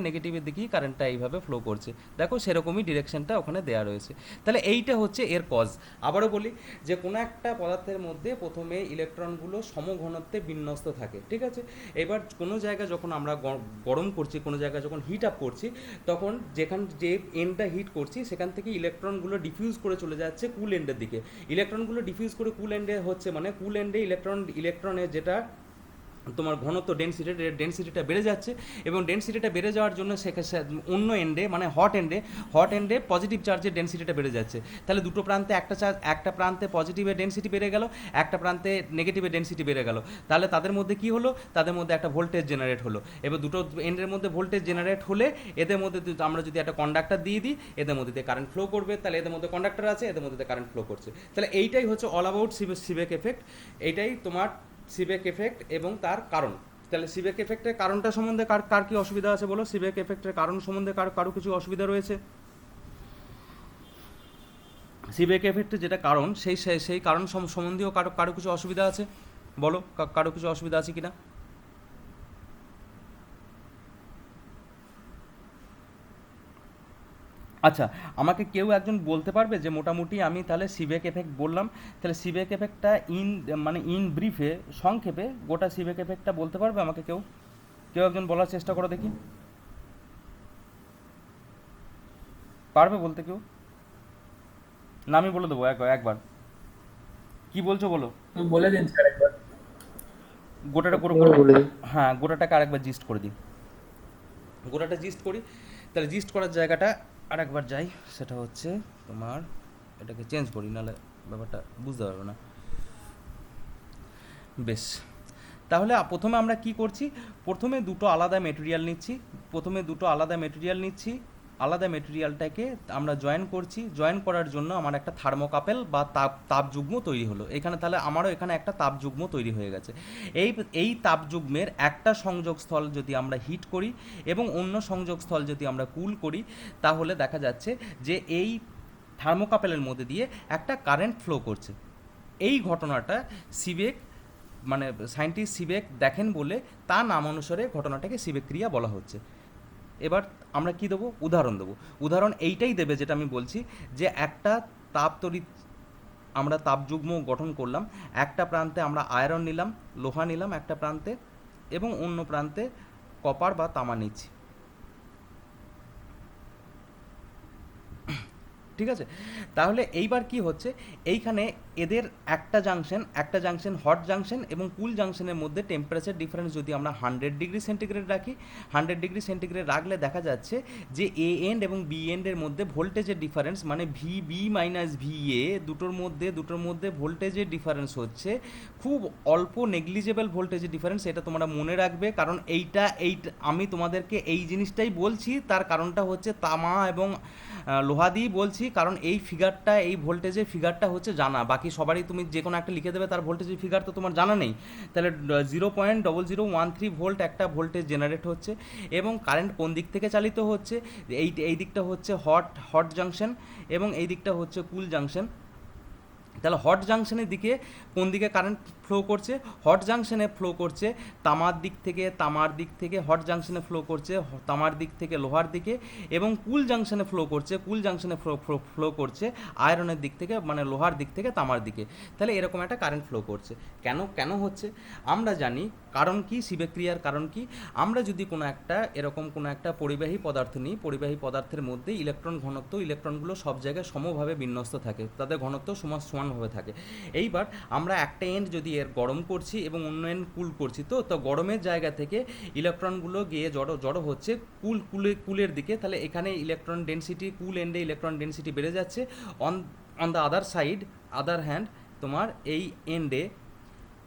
নেগেটিভের দিকেই কারেন্টটা এইভাবে ফ্লো করছে। দেখো সেরকমই ডিরেকশনটা ওখানে দেওয়া রয়েছে। তাহলে এইটা হচ্ছে এর কজ। আবারও বলি যে কোনো একটা পদার্থের মধ্যে প্রথমে ইলেকট্রনগুলো সমঘনত্বে বিন্যস্ত থাকে, ঠিক আছে। এবার কোনো জায়গা যখন আমরা গরম করছি, কোনো জায়গায় যখন হিট আপ করছি, তখন যে এন্ডটা হিট করছি সেখান থেকে ইলেকট্রনগুলো ডিফিউজ করে চলে যাচ্ছে কুল এন্ডের দিকে। ইলেকট্রনগুলো ডিফিউজ করে কুল এন্ডে হচ্ছে, মানে কুল এন্ডে ইলেকট্রনের যেটা তোমার ঘনত্ব, ডেনসিটিটা বেড়ে যাচ্ছে, এবং ডেনসিটিটা বেড়ে যাওয়ার জন্য অন্য এন্ডে মানে হট এন্ডে পজিটিভ চার্জের ডেনসিটিটা বেড়ে যাচ্ছে। তাহলে দুটো প্রান্তে একটা প্রান্তে পজিটিভের ডেনসিটি বেড়ে গেল, একটা প্রান্তে নেগেটিভের ডেনসিটি বেড়ে গেল। তাহলে তাদের মধ্যে কি হলো, তাদের মধ্যে একটা ভোল্টেজ জেনারেট হলো। এবার দুটো এন্ডের মধ্যে ভোল্টেজ জেনারেট হলে এদের মধ্যে আমরা যদি একটা কন্ডাক্টর দিয়ে দিই, এদের মধ্যে দিয়ে কারেন্ট ফ্লো করবে, তাহলে এদের মধ্যে কন্ডাক্টর আছে, এদের মধ্যে কারেন্ট ফ্লো করছে। তাহলে এইটাই হচ্ছে অল অ্যাবাউট সিবেক এফেক্ট, এইটাই তোমার সিবেক এফেক্ট এবং তার কারণ। তাহলে সিবেক এফেক্টের কারণটা সম্বন্ধে কার কি অসুবিধা আছে বলো? সিবেক এফেক্টের কারণ সম্বন্ধে কারো কিছু অসুবিধা রয়েছে? সিবেক এফেক্টের যেটা কারণ, সেই কারণ সম্বন্ধেও কারো কিছু অসুবিধা আছে বলো, কারো কিছু অসুবিধা আছে কিনা? আচ্ছা, আমাকে কেউ একজন বলতে পারবে যে মোটামুটি আমি তাহলে সিবেক এফেক্ট বললাম, তাহলে সিবেক এফেক্টটা ইন ব্রিফে, সংক্ষেপে গোটা সিবেক এফেক্টটা বলতে পারবে আমাকে কেউ একজন বলার চেষ্টা করো দেখি, পারবে বলতে কেউ? না আমি বলে দেবো একবার, কি বলছো বলো,
বলে দিন স্যার একবার।
গোটাটা করে
বলে দিন।
হ্যাঁ গোটাটাকে আরেকবার জিস্ট করে দিই, গোটাটা জিস্ট করি। তাহলে জিস্ট করার জায়গাটা আরেকবার যাই, সেটা হচ্ছে তোমার, এটাকে চেঞ্জ করি নাহলে ব্যাপারটা বুঝতে পারবে না। বেশ, তাহলে প্রথমে আমরা কি করছি, প্রথমে দুটো আলাদা মেটেরিয়াল নিচ্ছি, আলাদা মেটেরিয়ালটাকে আমরা জয়েন করছি, জয়েন করার জন্য আমার একটা থার্মোকাপেল বা তাপযুগ্ম তৈরি হলো এখানে। তাহলে আমারও এখানে একটা তাপযুগ্ম তৈরি হয়ে গেছে। এই তাপযুগ্মের একটা সংযোগস্থল যদি আমরা হিট করি এবং অন্য সংযোগস্থল যদি আমরা কুল করি, তাহলে দেখা যাচ্ছে যে এই থার্মোকাপেলের মধ্যে দিয়ে একটা কারেন্ট ফ্লো করছে। এই ঘটনাটা সিবেক মানে সায়েন্টিস্ট সিবেক দেখেন বলে তার নাম অনুসারে ঘটনাটাকে সিবেক ক্রিয়া বলা হচ্ছে। এবার আমরা কি দেবো? উদাহরণ দেবো। উদাহরণ এইটাই দেবে যেটা আমি বলছি, যে একটা তাপতড়িৎ আমরা তাপযুগ্ম গঠন করলাম, একটা প্রান্তে আমরা আয়রন নিলাম, লোহা নিলাম একটা প্রান্তে, এবং অন্য প্রান্তে কপার বা তামা নিচ্ছি। ঠিক আছে, তাহলে এইবার কি হচ্ছে, এইখানে এদের একটা জাংশন হট জাংশন এবং কুল জাংশনের মধ্যে টেম্পারেচার ডিফারেন্স যদি আমরা 100 ডিগ্রি সেন্টিগ্রেড রাখি, 100 ডিগ্রি সেন্টিগ্রেড রাখলে দেখা যাচ্ছে যে এ এন্ড এবং বি এন্ডের মধ্যে ভোল্টেজের ডিফারেন্স মানে V B minus V A দুটোর মধ্যে ভোল্টেজের ডিফারেন্স হচ্ছে খুব অল্প, নেগলিজেবল ভোল্টেজের ডিফারেন্স। এটা তোমরা মনে রাখবে, কারণ এইটা আমি তোমাদেরকে এই জিনিসটাই বলছি, তার কারণটা হচ্ছে তামা এবং লোহা দিয়েই বলছি, কারণ এই ফিগারটা, এই ভোল্টেজের ফিগারটা হচ্ছে জানা, বাকি সবারই তুমি যে কোনো একটা লিখে দেবে, তার ভোল্টেজের ফিগার তো তোমার জানা নেই। তাহলে 0.0013 ভোল্ট একটা ভোল্টেজ জেনারেট হচ্ছে, এবং কারেন্ট কোন দিক থেকে চালিত হচ্ছে, এই দিকটা হচ্ছে হট জাংশন এবং এই দিকটা হচ্ছে কুল জাংশন। তাহলে হট জাংশনের দিকে কোন দিকে কারেন্ট ফ্লো করছে? হট জাংশনে ফ্লো করছে তামার দিক থেকে হট জাংশনে ফ্লো করছে তামার দিক থেকে লোহার দিকে, এবং কুল জাংশনে ফ্লো করছে আয়রনের দিক থেকে মানে লোহার দিক থেকে তামার দিকে। তাহলে এরকম একটা কারেন্ট ফ্লো করছে। কেন হচ্ছে আমরা জানি, কারণ কি, সিবেক ক্রিয়ার কারণ কি। আমরা যদি এরকম কোনো একটা পরিবাহী পদার্থ নিই, পরিবাহী পদার্থের মধ্যে ইলেকট্রন ঘনত্ব, ইলেকট্রনগুলো সব জায়গায় সমভাবে বিন্যস্ত থাকে, তাদের ঘনত্ব সমানভাবে থাকে। এইবার আমরা একটা এন্ড যদি এর গরম করছি এবং অন্য এন্ড কুল করছি, তো গরমের জায়গা থেকে ইলেকট্রনগুলো গিয়ে জড়ো হচ্ছে কুলের দিকে। তাহলে এখানে ইলেকট্রন ডেনসিটি, কুল এন্ডে ইলেকট্রন ডেনসিটি বেড়ে যাচ্ছে। অন দ্য আদার হ্যান্ড তোমার এই এন্ডে,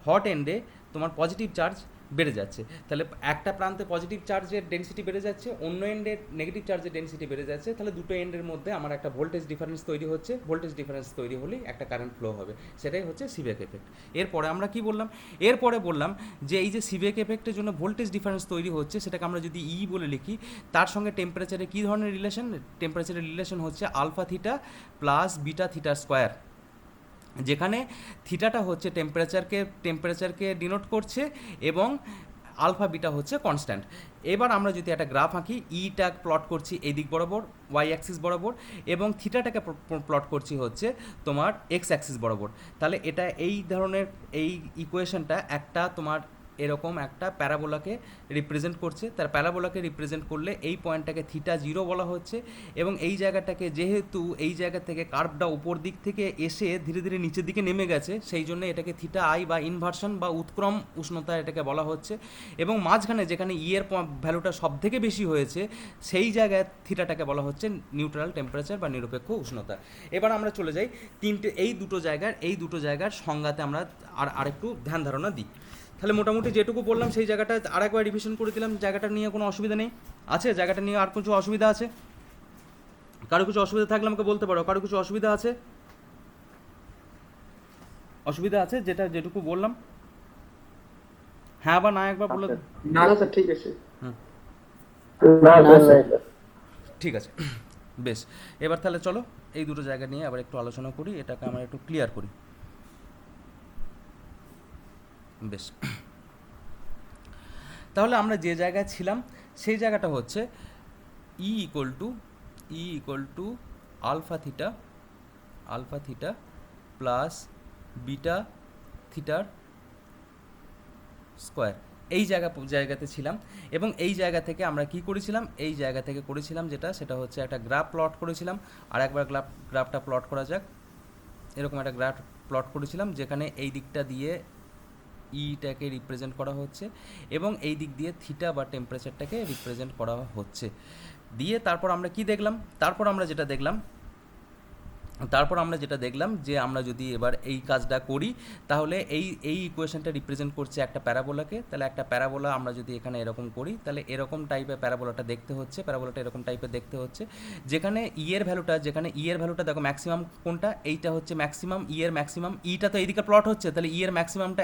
হট এন্ডে তোমার পজিটিভ চার্জ বেড়ে যাচ্ছে। তাহলে একটা প্রান্তে পজিটিভ চার্জের ডেনসিটি বেড়ে যাচ্ছে, অন্য এন্ডে নেগেটিভ চার্জের ডেনসিটি বেড়ে যাচ্ছে। তাহলে দুটো এন্ডের মধ্যে আমার একটা ভোল্টেজ ডিফারেন্স তৈরি হচ্ছে। ভোল্টেজ ডিফারেন্স তৈরি হলেই একটা কারেন্ট ফ্লো হবে, সেটাই হচ্ছে সিবেক এফেক্ট। এরপরে আমরা কি বললাম? এরপরে বললাম যে এই যে সিবেক এফেক্টের জন্য ভোল্টেজ ডিফারেন্স তৈরি হচ্ছে, সেটাকে আমরা যদি ই বলে লিখি, তার সঙ্গে টেম্পারেচারে কী ধরনের রিলেশন? টেম্পারেচারের রিলেশন হচ্ছে alpha theta plus beta theta square, যেখানে থিটাটা হচ্ছে টেম্পারেচারকে ডিনোট করছে এবং আলফা বিটা হচ্ছে কনস্ট্যান্ট। এবার আমরা যদি একটা গ্রাফ আঁকি, ইটা প্লট করছি এই দিক বরাবর ওয়াই অ্যাক্সিস বরাবর, এবং থিটাটাকে প্লট করছি হচ্ছে তোমার এক্স অ্যাক্সিস বরাবর। তাহলে এটা এই ধরনের এই ইকুয়েশনটা একটা তোমার এরকম একটা প্যারাবোলাকে রিপ্রেজেন্ট করছে। তার প্যারাবোলাকে রিপ্রেজেন্ট করলে এই পয়েন্টটাকে থিটা 0 বলা হচ্ছে, এবং এই জায়গাটাকে যেহেতু এই জায়গা থেকে কার্ভটা উপর দিক থেকে এসে ধীরে ধীরে নিচের দিকে নেমে গেছে, সেই জন্য এটাকে থিটা আই বা ইনভার্সন বা উৎক্রম উষ্ণতা এটাকে বলা হচ্ছে। এবং মাঝখানে যেখানে ই এর ভ্যালুটা সব থেকে বেশি হয়েছে, সেই জায়গায় থিটাটাকে বলা হচ্ছে নিউট্রাল টেম্পারেচার বা নিরপেক্ষ উষ্ণতা। এবার আমরা চলে যাই এই দুটো জায়গার সংজ্ঞাতে আমরা আরেকটু ধ্যান ধারণা দিই। তাহলে মোটামুটি যেটুকু বললাম সেই জায়গাটা আরেকবার রিভিশন করে দিলাম। জায়গাটা নিয়ে কোনো অসুবিধা নেই? আছে জায়গাটা নিয়ে আর কিছু অসুবিধা আছে? কারো কিছু অসুবিধা থাকলে আমাকে বলতে পারো। কারো কিছু অসুবিধা আছে? যেটুকু বললাম হ্যাঁ বা না একবার বলে।
না স্যার, ঠিক আছে।
ঠিক আছে, বেশ। এবার তাহলে চলো এই দুটো জায়গা নিয়ে আবার একটু আলোচনা করি, এটাকে আমরা একটু ক্লিয়ার করি। বেশ, তাহলে আমরা যে জায়গায় ছিলাম সেই জায়গাটা হচ্ছে E equal to alpha theta plus beta থিটার স্কোয়ার, এই জায়গাতে ছিলাম। এবং এই জায়গা থেকে আমরা কি করেছিলাম? এই জায়গা থেকে করেছিলাম সেটা হচ্ছে একটা গ্রাফ প্লট করেছিলাম। আর একবার গ্রাফটা প্লট করা যাক। এরকম একটা গ্রাফ প্লট করেছিলাম যেখানে এই দিকটা দিয়ে ইটাকে রিপ্রেজেন্ট করা হচ্ছে এবং এই দিক দিয়ে থিটা বা টেম্পারেচারটাকে রিপ্রেজেন্ট করা হচ্ছে। দিয়ে তারপর আমরা কি দেখলাম? তারপর আমরা যেটা দেখলাম তারপর আমরা যেটা দেখলাম যে আমরা যদি এবার এই কাজটা করি তাহলে এই ইকুয়েশনটা রিপ্রেজেন্ট করছে একটা প্যারাবোলাকে, তাহলে একটা প্যারাবোলা আমরা যদি এখানে এরকম করি তাহলে এরকম টাইপের প্যারাবোলাটা দেখতে হচ্ছে, প্যারাবোলাটা এরকম টাইপের দেখতে হচ্ছে, যেখানে এর ভ্যালুটা দেখো ম্যাক্সিমাম কোনটা, এইটা হচ্ছে ম্যাক্সিমাম, এর ম্যাক্সিমাম, ইটা তো এইদিকে প্লট হচ্ছে, তাহলে এর ম্যাক্সিমামটা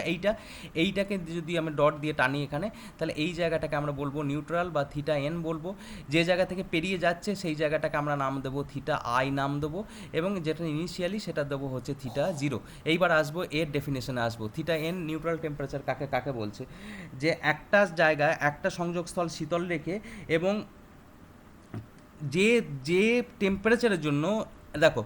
এইটাকে যদি আমি ডট দিয়ে টানি এখানে, তাহলে এই জায়গাটাকে আমরা বলবো নিউট্রাল বা থিটা এন বলবো। যে জায়গা থেকে পেরিয়ে যাচ্ছে সেই জায়গাটাকে আমরা নাম দেবো থিটা আই নাম দেবো, এবং যেটা ইনিশিয়ালি সেটা দেবো হচ্ছে থিটা জিরো। এইবার আসবো এর ডেফিনেশনে আসবো। থিটা এন নিউট্রাল টেম্পারেচার কাকে বলছে, যে একটা জায়গায় একটা সংযোগস্থল শীতল রেখে এবং যে টেম্পারেচারের জন্য, দেখো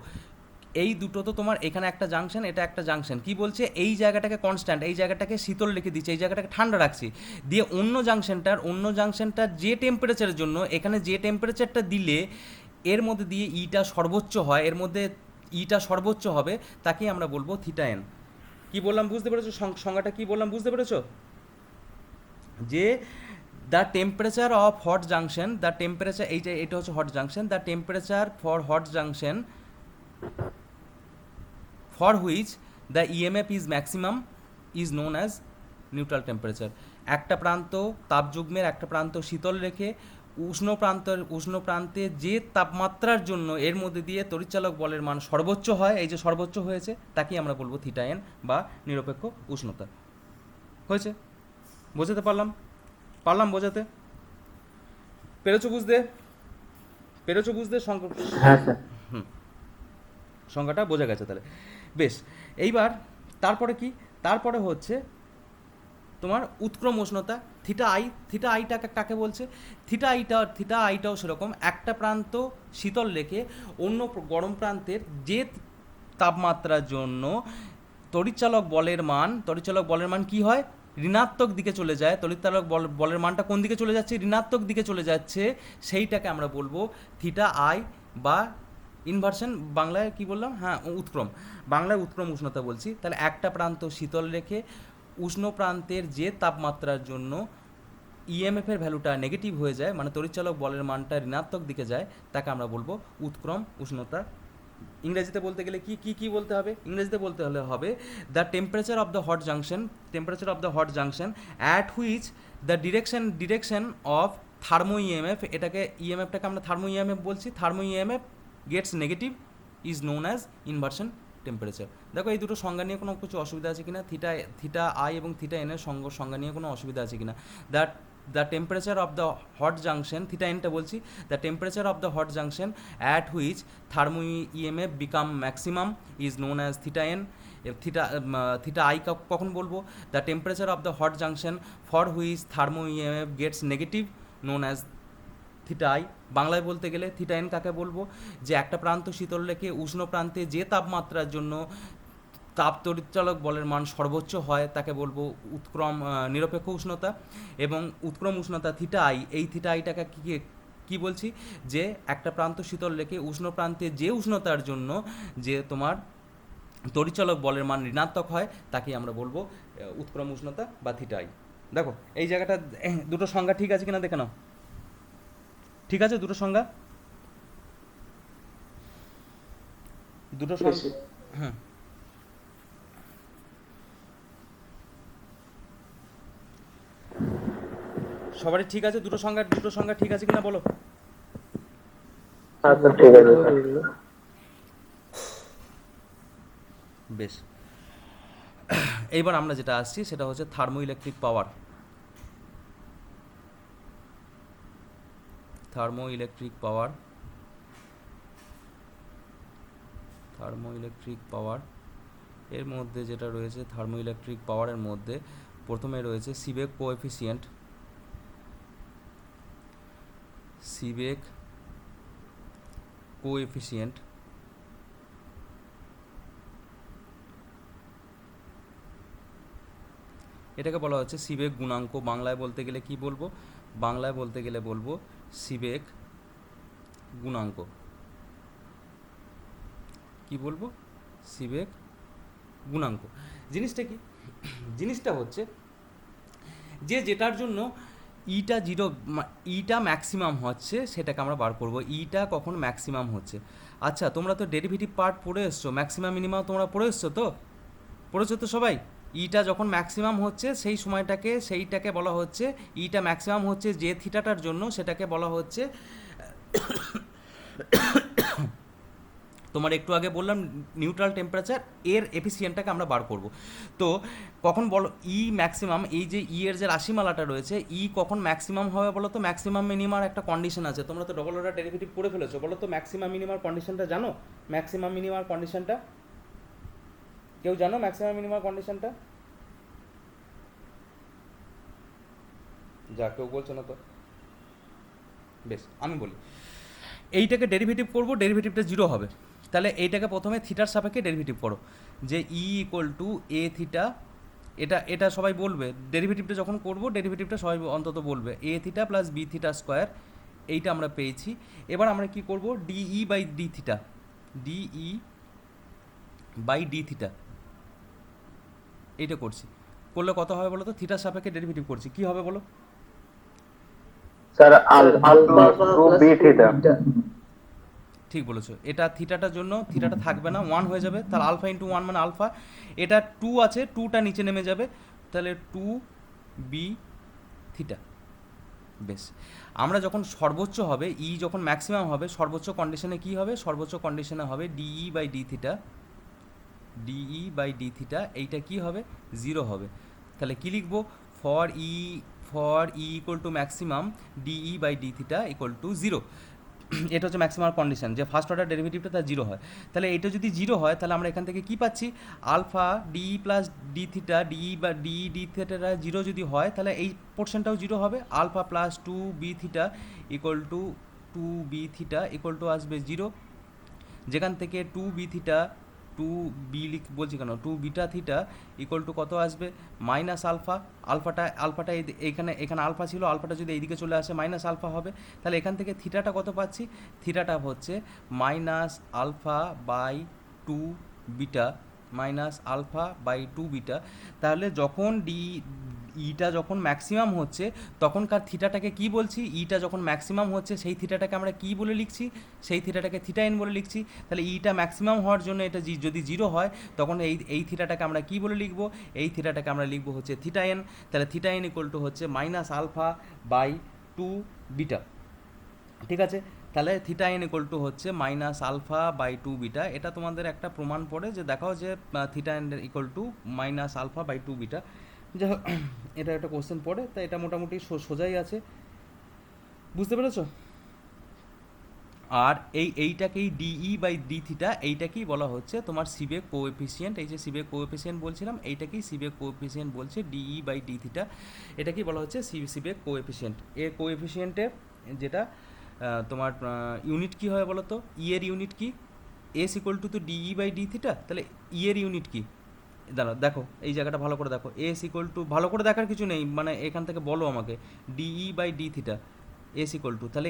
এই দুটো তো তোমার এখানে একটা জাংশন, এটা একটা জাংশন, কি বলছে এই জায়গাটাকে কনস্ট্যান্ট, এই জায়গাটাকে শীতল রেখে দিচ্ছে, এই জায়গাটাকে ঠান্ডা রাখছি, দিয়ে অন্য জাংশনটার যে টেম্পারেচারের জন্য এখানে যে টেম্পারেচারটা দিলে এর মধ্যে দিয়ে ইটা সর্বোচ্চ হয়, এর মধ্যে ইটা সর্বোচ্চ হবে, তাকেই আমরা বলবো থিটা এন। কি বললাম বুঝতে পেরেছো, সংজ্ঞাটা কি বললাম বুঝতে পেরেছো, যে the temperature of hot junction, the temperature, এটা হচ্ছে hot junction, the temperature for hot junction for which the EMF is maximum is known as neutral temperature. একটা প্রান্ত তাপযুগ্মের একটা প্রান্ত শীতল রেখে উষ্ণ প্রান্তে যে তাপমাত্রার জন্য এর মধ্যে দিয়ে তড়িৎচালক বলের মান সর্বোচ্চ হয়, এই যে সর্বোচ্চ হয়েছে তাকেই আমরা বলবো থিটা এন বা নিরপেক্ষ উষ্ণতা। হয়েছে? বোঝাতে পারলাম বোঝাতে? পেরেছো বুঝতে
হ্যাঁ স্যার।
সংখ্যাটা বোঝা গেছে তাহলে, বেশ। এইবার তারপরে হচ্ছে তোমার উৎক্রম উষ্ণতা থিটা আইটাকে কাকে বলছে, থিটা আইটাও সেরকম, একটা প্রান্ত শীতল রেখে অন্য গরম প্রান্তের যে তাপমাত্রার জন্য তড়িৎচালক বলের মান কি হয়, ঋণাত্মক দিকে চলে যায়, তড়িৎচালক বলের মানটা কোন দিকে চলে যাচ্ছে, ঋণাত্মক দিকে চলে যাচ্ছে, সেইটাকে আমরা বলবো থিটা আই বা ইনভার্সন, বাংলায় কি বললাম, হ্যাঁ উৎক্রম, বাংলায় উৎক্রম উষ্ণতা বলছি। তাহলে একটা প্রান্ত শীতল রেখে উষ্ণ প্রান্তের যে তাপমাত্রার জন্য ইএমএফের ভ্যালুটা নেগেটিভ হয়ে যায়, মানে তড়িৎচালক বলের মানটা ঋণাত্মক দিকে যায়, তাকে আমরা বলবো উৎক্রম উষ্ণতা। ইংরেজিতে বলতে গেলে কি বলতে হবে, ইংরেজিতে বলতে হবে the temperature of the hot junction at which the direction of thermo EMF, ইএমএফটাকে আমরা থার্মো ইএমএফ বলছি, thermo EMF gets negative is known as inversion temperature. দেখো এই দুটো সংজ্ঞা নিয়ে কোনো কিছু অসুবিধা আছে কিনা, থিটা আই এবং থিটা এনের সংজ্ঞা নিয়ে কোনো অসুবিধা আছে কিনা। The temperature of the hot junction, theta এনটা বলছি, the temperature of the hot junction at which thermo EMF become maximum is known as theta N. Theta I কখন বলবো, the temperature of the hot junction for which thermo EMF gets negative known as theta I. বাংলায় বলতে গেলে থিটা এন কাকে বলবো, যে একটা প্রান্ত শীতল রেখে উষ্ণ প্রান্তে যে তাপমাত্রার জন্য তাপ তড়িৎচালক বলের মান সর্বোচ্চ হয় তাকে বলবো নিরপেক্ষ উষ্ণতা, এবং উৎক্রম উষ্ণতা থিটা আই, এই থিটা আইটাকে কি বলছি, যে একটা প্রান্ত শীতল রেখে উষ্ণ প্রান্তে যে উষ্ণতার জন্য যে তোমার তড়িৎচালক বলের মান ঋণাত্মক হয় তাকে আমরা বলবো উৎক্রম উষ্ণতা বা থিটা আই। দেখো এই জায়গাটা দুটো সংজ্ঞা ঠিক আছে কিনা দেখে নাও, ঠিক আছে দুটো সংজ্ঞা, দুটো সংজ্ঞা, হ্যাঁ সবারই ঠিক আছে, দুটো সংজ্ঞা ঠিক আছে কিনা বলো।
হ্যাঁ স্যার ঠিক আছে স্যার।
বেশ, এইবার আমরা যেটা আসছি সেটা হচ্ছে thermo electric power. Thermo electric power এর মধ্যে যেটা রয়েছে, থার্মো ইলেকট্রিক পাওয়ারের মধ্যে প্রথমে রয়েছে সিবেক কোএফিসিয়েন্ট, এটাকে বলা হচ্ছে সিবেক গুণাঙ্ক। বাংলায় বলতে গেলে কি বলবো, বলবো সিবেক গুণাঙ্ক। কি বলবো, সিবেক গুণাঙ্ক। জিনিসটা কি, জিনিসটা হচ্ছে যে যেটার জন্য ইটা জিরো, ইটা ম্যাক্সিমাম হচ্ছে সেটাকে আমরা বার করব, ইটা কখন ম্যাক্সিমাম হচ্ছে। আচ্ছা তোমরা তো ডেরিভেটিভ পার্ট পড়ে এসছো, ম্যাক্সিমাম মিনিমাম তোমরা পড়ে এসছো তো, পড়েছো তো সবাই? ইটা যখন ম্যাক্সিমাম হচ্ছে সেই সময়টাকে, সেইটাকে বলা হচ্ছে, ইটা ম্যাক্সিমাম হচ্ছে যে থিটাটার জন্য, সেটাকে বলা হচ্ছে তোমার একটু আগে বললাম নিউট্রাল টেম্পারেচার, এর এফিসিয়েন্টটাকে আমরা বার করব। তো কখন বলো ই ম্যাক্সিমাম, এই যে ই এর যে রাশিমালাটা রয়েছে, ই কখন ম্যাক্সিমাম হবে বলো তো? ম্যাক্সিমাম মিনিমার একটা কন্ডিশন আছে, তোমরা তো ডবল অর্ডার ডেরিভেটিভ করে ফেলেছো, বলো তো ম্যাক্সিমাম মিনিমার কন্ডিশনটা জানো? ম্যাক্সিমাম মিনিমার কন্ডিশনটা কেউ জানো? ম্যাক্সিমাম মিনিমার কন্ডিশনটা যা কেউ বলছে না তো, বেশ আমি বলি। এইটাকে ডেরিভেটিভ করব, ডেরিভেটিভটা জিরো হবে, তাহলে এইটাকে প্রথমে থিটার সাপেক্ষে ডেরিভেটিভ করো, যে E equal to A theta, এটা এটা সবাই বলবে, ডেরিভেটিভটা যখন করব ডেরিভেটিভটা সবাই অন্তত বলবে a theta plus B theta square, এইটা আমরা পেয়েছি। এবার আমরা কি করব, dE by D theta, DE by D theta, এইটা করছি, করলে কত হবে বলো তো? থিটার সাপেক্ষে ডেরিভেটিভ করছি, কি হবে বলো?
Sir alpha plus 2b theta.
ঠিক বলেছো, এটা থিটাটার জন্য থিটাটা থাকবে না, 1 হয়ে যাবে, তাহলে আলফা ইন্টু 1 মানে আলফা, এটা 2 আছে, 2টা নিচে নেমে যাবে, তাহলে 2b থিটা। বেশ, আমরা যখন সর্বোচ্চ হবে, ই যখন ম্যাক্সিমাম হবে, সর্বোচ্চ কন্ডিশনে কি হবে? সর্বোচ্চ কন্ডিশনে হবে DE by D theta, DE by D theta, এইটা কি হবে? 0 হবে। তাহলে কি লিখবো? For E equal to maximum DE by D theta equal to 0। এটা হচ্ছে ম্যাক্সিমাম কন্ডিশন, যে ফার্স্ট অর্ডার ডেরিভেটিভটা তার 0 হয়। তাহলে এটা যদি 0 হয় তাহলে আমরা এখান থেকে কি পাচ্ছি? Alpha DE plus D theta, DE বা ডিই ডি থিটাটা 0 যদি হয় তাহলে এই পোর্শনটাও 0 হবে, alpha plus 2b theta equal to 2b theta equal to আসবে 0, যেখান থেকে 2b থিটা, 2b বলছি কেন, 2 বিটা থিটা ইকুয়াল টু কত আসবে? মাইনাস আলফা, আলফাটা এখানে আলফা ছিল, আলফাটা যদি এইদিকে চলে আসে মাইনাস আলফা হবে, তাহলে এখান থেকে থিটাটা কত পাচ্ছি? থিটাটা হচ্ছে minus alpha by 2 beta, minus alpha by 2 beta. তাহলে যখন ইটা যখন ম্যাক্সিমাম হচ্ছে তখনকার থিটাটাকে কি বলছি? ইটা যখন ম্যাক্সিমাম হচ্ছে সেই থিটাটাকে আমরা কি বলে লিখছি? সেই থিটাটাকে থিটা এন বলে লিখছি। তাহলে ইটা ম্যাক্সিমাম হওয়ার জন্য এটা যদি 0 হয় তখন এই থিটাটাকে আমরা কি বলে লিখব? এই থিটাটাকে আমরা লিখব হচ্ছে থিটা এন। তাহলে থিটা এন ইকুয়াল টু হচ্ছে মাইনাস আলফা বাই 2 বিটা। ঠিক আছে, তাহলে থিটা এন ইকুয়াল টু হচ্ছে মাইনাস আলফা বাই 2 বিটা। এটা তোমাদের একটা প্রমাণ পড়ে যে দেখাও যে theta N equal to minus alpha by 2 beta. যাই হোক, এটা একটা কোশ্চেন পড়ে, তাই এটা মোটামুটি সোজাই আছে, বুঝতে পেরেছো? আর এইটাকেই ডিই বাই ডি থিটা, এইটাকেই বলা হচ্ছে তোমার সিবেক কোএফিসিয়েন্ট। এই যে সিবেক কোএফিসিয়েন্ট বলছিলাম, এইটাকেই সিবেক কোএফিসিয়েন্ট বলছে, ডিই বাই ডি থিটা, এটাকেই বলা হচ্ছে সিবেক কোএফিসিয়েন্ট। এর কোএফিসিয়েন্টের যেটা তোমার ইউনিট কি হয় বলো তো? ই এর ইউনিট কি? এস ইকুয়াল টু তো ডিই বাই ডি থিটা, তাহলে ই এর ইউনিট কি? দাঁড়াও দেখো, এই জায়গাটা ভালো করে দেখো, এস ইকুয়াল টু, ভালো করে দেখার কিছু নেই, মানে এখান থেকে বলো আমাকে, DE by D theta, S equal to, তাহলে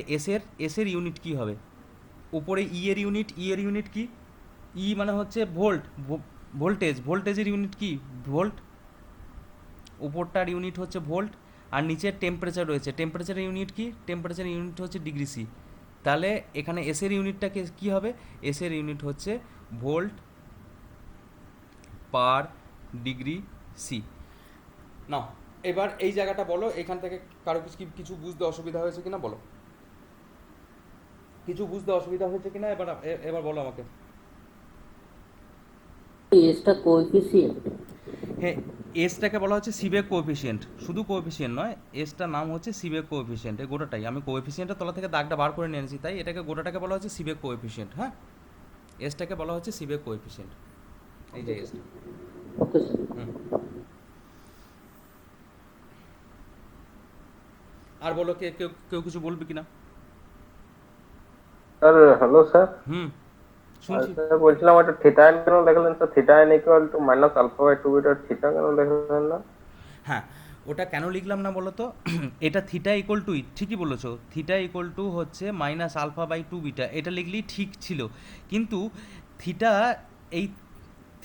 এসের ইউনিট কি হবে? উপরে ই এর ইউনিট কি? ই মানে হচ্ছে ভোল্ট, ভোল্টেজের ইউনিট কি? ভোল্ট, উপরটার ইউনিট হচ্ছে ভোল্ট, আর নিচের টেম্পারেচার রয়েছে, টেম্পারেচারের ইউনিট কি? টেম্পারেচারের ইউনিট হচ্ছে ডিগ্রি সি। তাহলে এখানে এসের ইউনিটটাকে কি হবে? এসের ইউনিট হচ্ছে ভোল্ট পার ডিগ্রি সি। না, এবার এই জায়গাটা বলো, এখান থেকে কারো কিছু বুঝতে অসুবিধা হয়েছে কিনা বলো, কিছু বুঝতে অসুবিধা হয়েছে কিনা এবার বলো আমাকে।
এসটা কোএফিসিয়েন্ট।
হ্যাঁ, এসটাকে বলা হচ্ছে সিবেক কোএফিসিয়েন্ট, শুধু কোএফিসিয়েন্ট নয়, এসটার নাম হচ্ছে সিবেক কোএফিসিয়েন্ট। এই গোটাটাই আমি কোএফিসিয়েন্টের তলা থেকে দাগটা বার করে নিয়েছি, তাই এটাকে গোটাটাকে বলা হচ্ছে সিবেক কোএফিসিয়েন্ট। হ্যাঁ, এসটাকে বলা হচ্ছে সিবেক কোএফিসিয়েন্ট, এই যে এসটা।
Okay sir.
আর বলো, কেউ কিছু বলবে কিনা?
Sir hello sir.
শুনছি।
স্যার বলছিলাম ওটা থিটা এন কেন দেখলেন sir? Theta N equal to minus alpha by 2 beta, theta কেন দেখলেন না?
হ্যাঁ, ওটা কেন লিখলাম না বলো তো? এটা থিটা ইকুয়াল টু, ঠিকই বলেছো, থিটা ইকুয়াল টু হচ্ছে মাইনাস আলফা বাই 2 বিটা, এটা লিখলেই ঠিক ছিল, কিন্তু থিটা, এই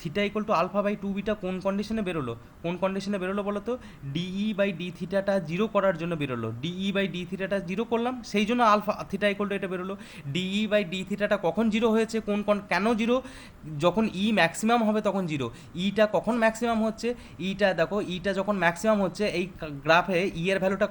theta equal to alpha by two beta কোন কন্ডিশনে বেরোলো, কোন কন্ডিশনে বেরোলো বলো তো? ডিই বাই ডি থিটাটা জিরো করার জন্য বেরোলো। ডিই বাই ডি থিটাটা জিরো করলাম, সেই জন্য আলফা থিটা ইকুয়াল টু এটা বেরোলো। ডিই বাই ডি থিটাটা কখন জিরো হয়েছে, কেন জিরো? যখন ই ম্যাক্সিমাম হবে তখন জিরো। ইটা কখন ম্যাক্সিমাম হচ্ছে? ইটা দেখো, ইটা যখন ম্যাক্সিমাম হচ্ছে এই গ্রাফে ই এর ভ্যালুটা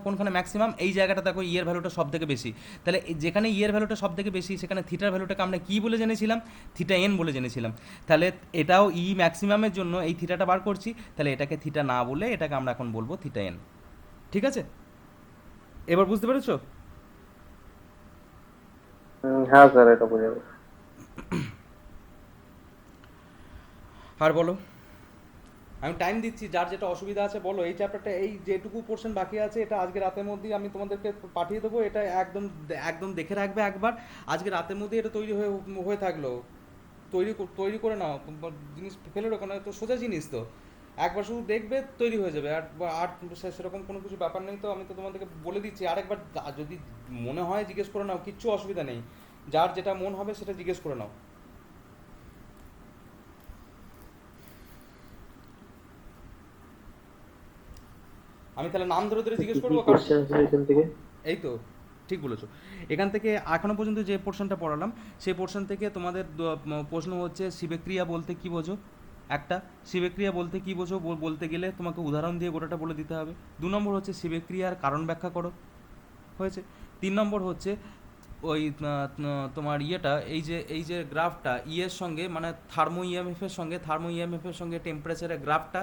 কোনখানে ম্যাক্সিমাম? এই জায়গাটা দেখো, ই এর ভ্যালুটা সব থেকে বেশি। তাহলে যেখানে ই এর ভ্যালুটা সব থেকে বেশি সেখানে থিটার ভ্যালুটাকে আমরা কী বলে জেনেছিলাম? থিটা এন বলে জেনেছিলাম। তাহলে এটাও ই ম্যাক্সিমামের জন্য এই থিটাটা বার করছি, তাহলে এটাকে থিটা না বলে এটাকে আমরা এখন বলবো থিটা এন। ঠিক আছে, এবার বুঝতে পেরেছো?
হ্যাঁ স্যার, এটা বুঝে গেছি।
আর বলো, আমি টাইম দিচ্ছি, যার যেটা অসুবিধা আছে বলো। এই চ্যাপ্টারটা, এই যেটুকু পোর্শন বাকি আছে এটা আজকে রাতের মধ্যেই আমি তোমাদেরকে পাঠিয়ে দেবো। এটা একদম একদম দেখে রাখবে একবার, আজকে রাতের মধ্যেই এটা তৈরি হয়ে থাকলো। তৈরি করে নাও, জিনিস ফেলে রেখো না, তো সোজা জিনিস তো, একবার শুধু দেখবে তৈরি হয়ে যাবে। আর সেরকম কোনো কিছু ব্যাপার নেই। তো আমি তো তোমাদেরকে বলে দিচ্ছি, আরেকবার যদি মনে হয় জিজ্ঞেস করে নাও, কিচ্ছু অসুবিধা নেই। যার যেটা মন হবে সেটা জিজ্ঞেস করে নাও। আমি তাহলে নাম ধরে ধরে জিজ্ঞেস
কি
করবো।
কোশ্চেন আছে এখান থেকে?
এই তো ঠিক বলেছো। এখান থেকে এখনো পর্যন্ত যে পোর্শনটা পড়ালাম সেই পোর্শন থেকে তোমাদের প্রশ্ন হচ্ছে শিবেক্রিয়া বলতে কি বোঝো? একটা, শিবেক্রিয়া বলতে কি বোঝো বলতে গেলে তোমাকে উদাহরণ দিয়ে গোটাটা বলে দিতে হবে। 2 নম্বর হচ্ছে শিবেক্রিয়ার কারণ ব্যাখ্যা করো, হয়েছে। 3 নম্বর হচ্ছে ওই তোমার ইয়েটা, এই যে গ্রাফটা ই এর সঙ্গে, মানে থার্মো ইএমএফ এর সঙ্গে টেম্পারেচারের গ্রাফটা,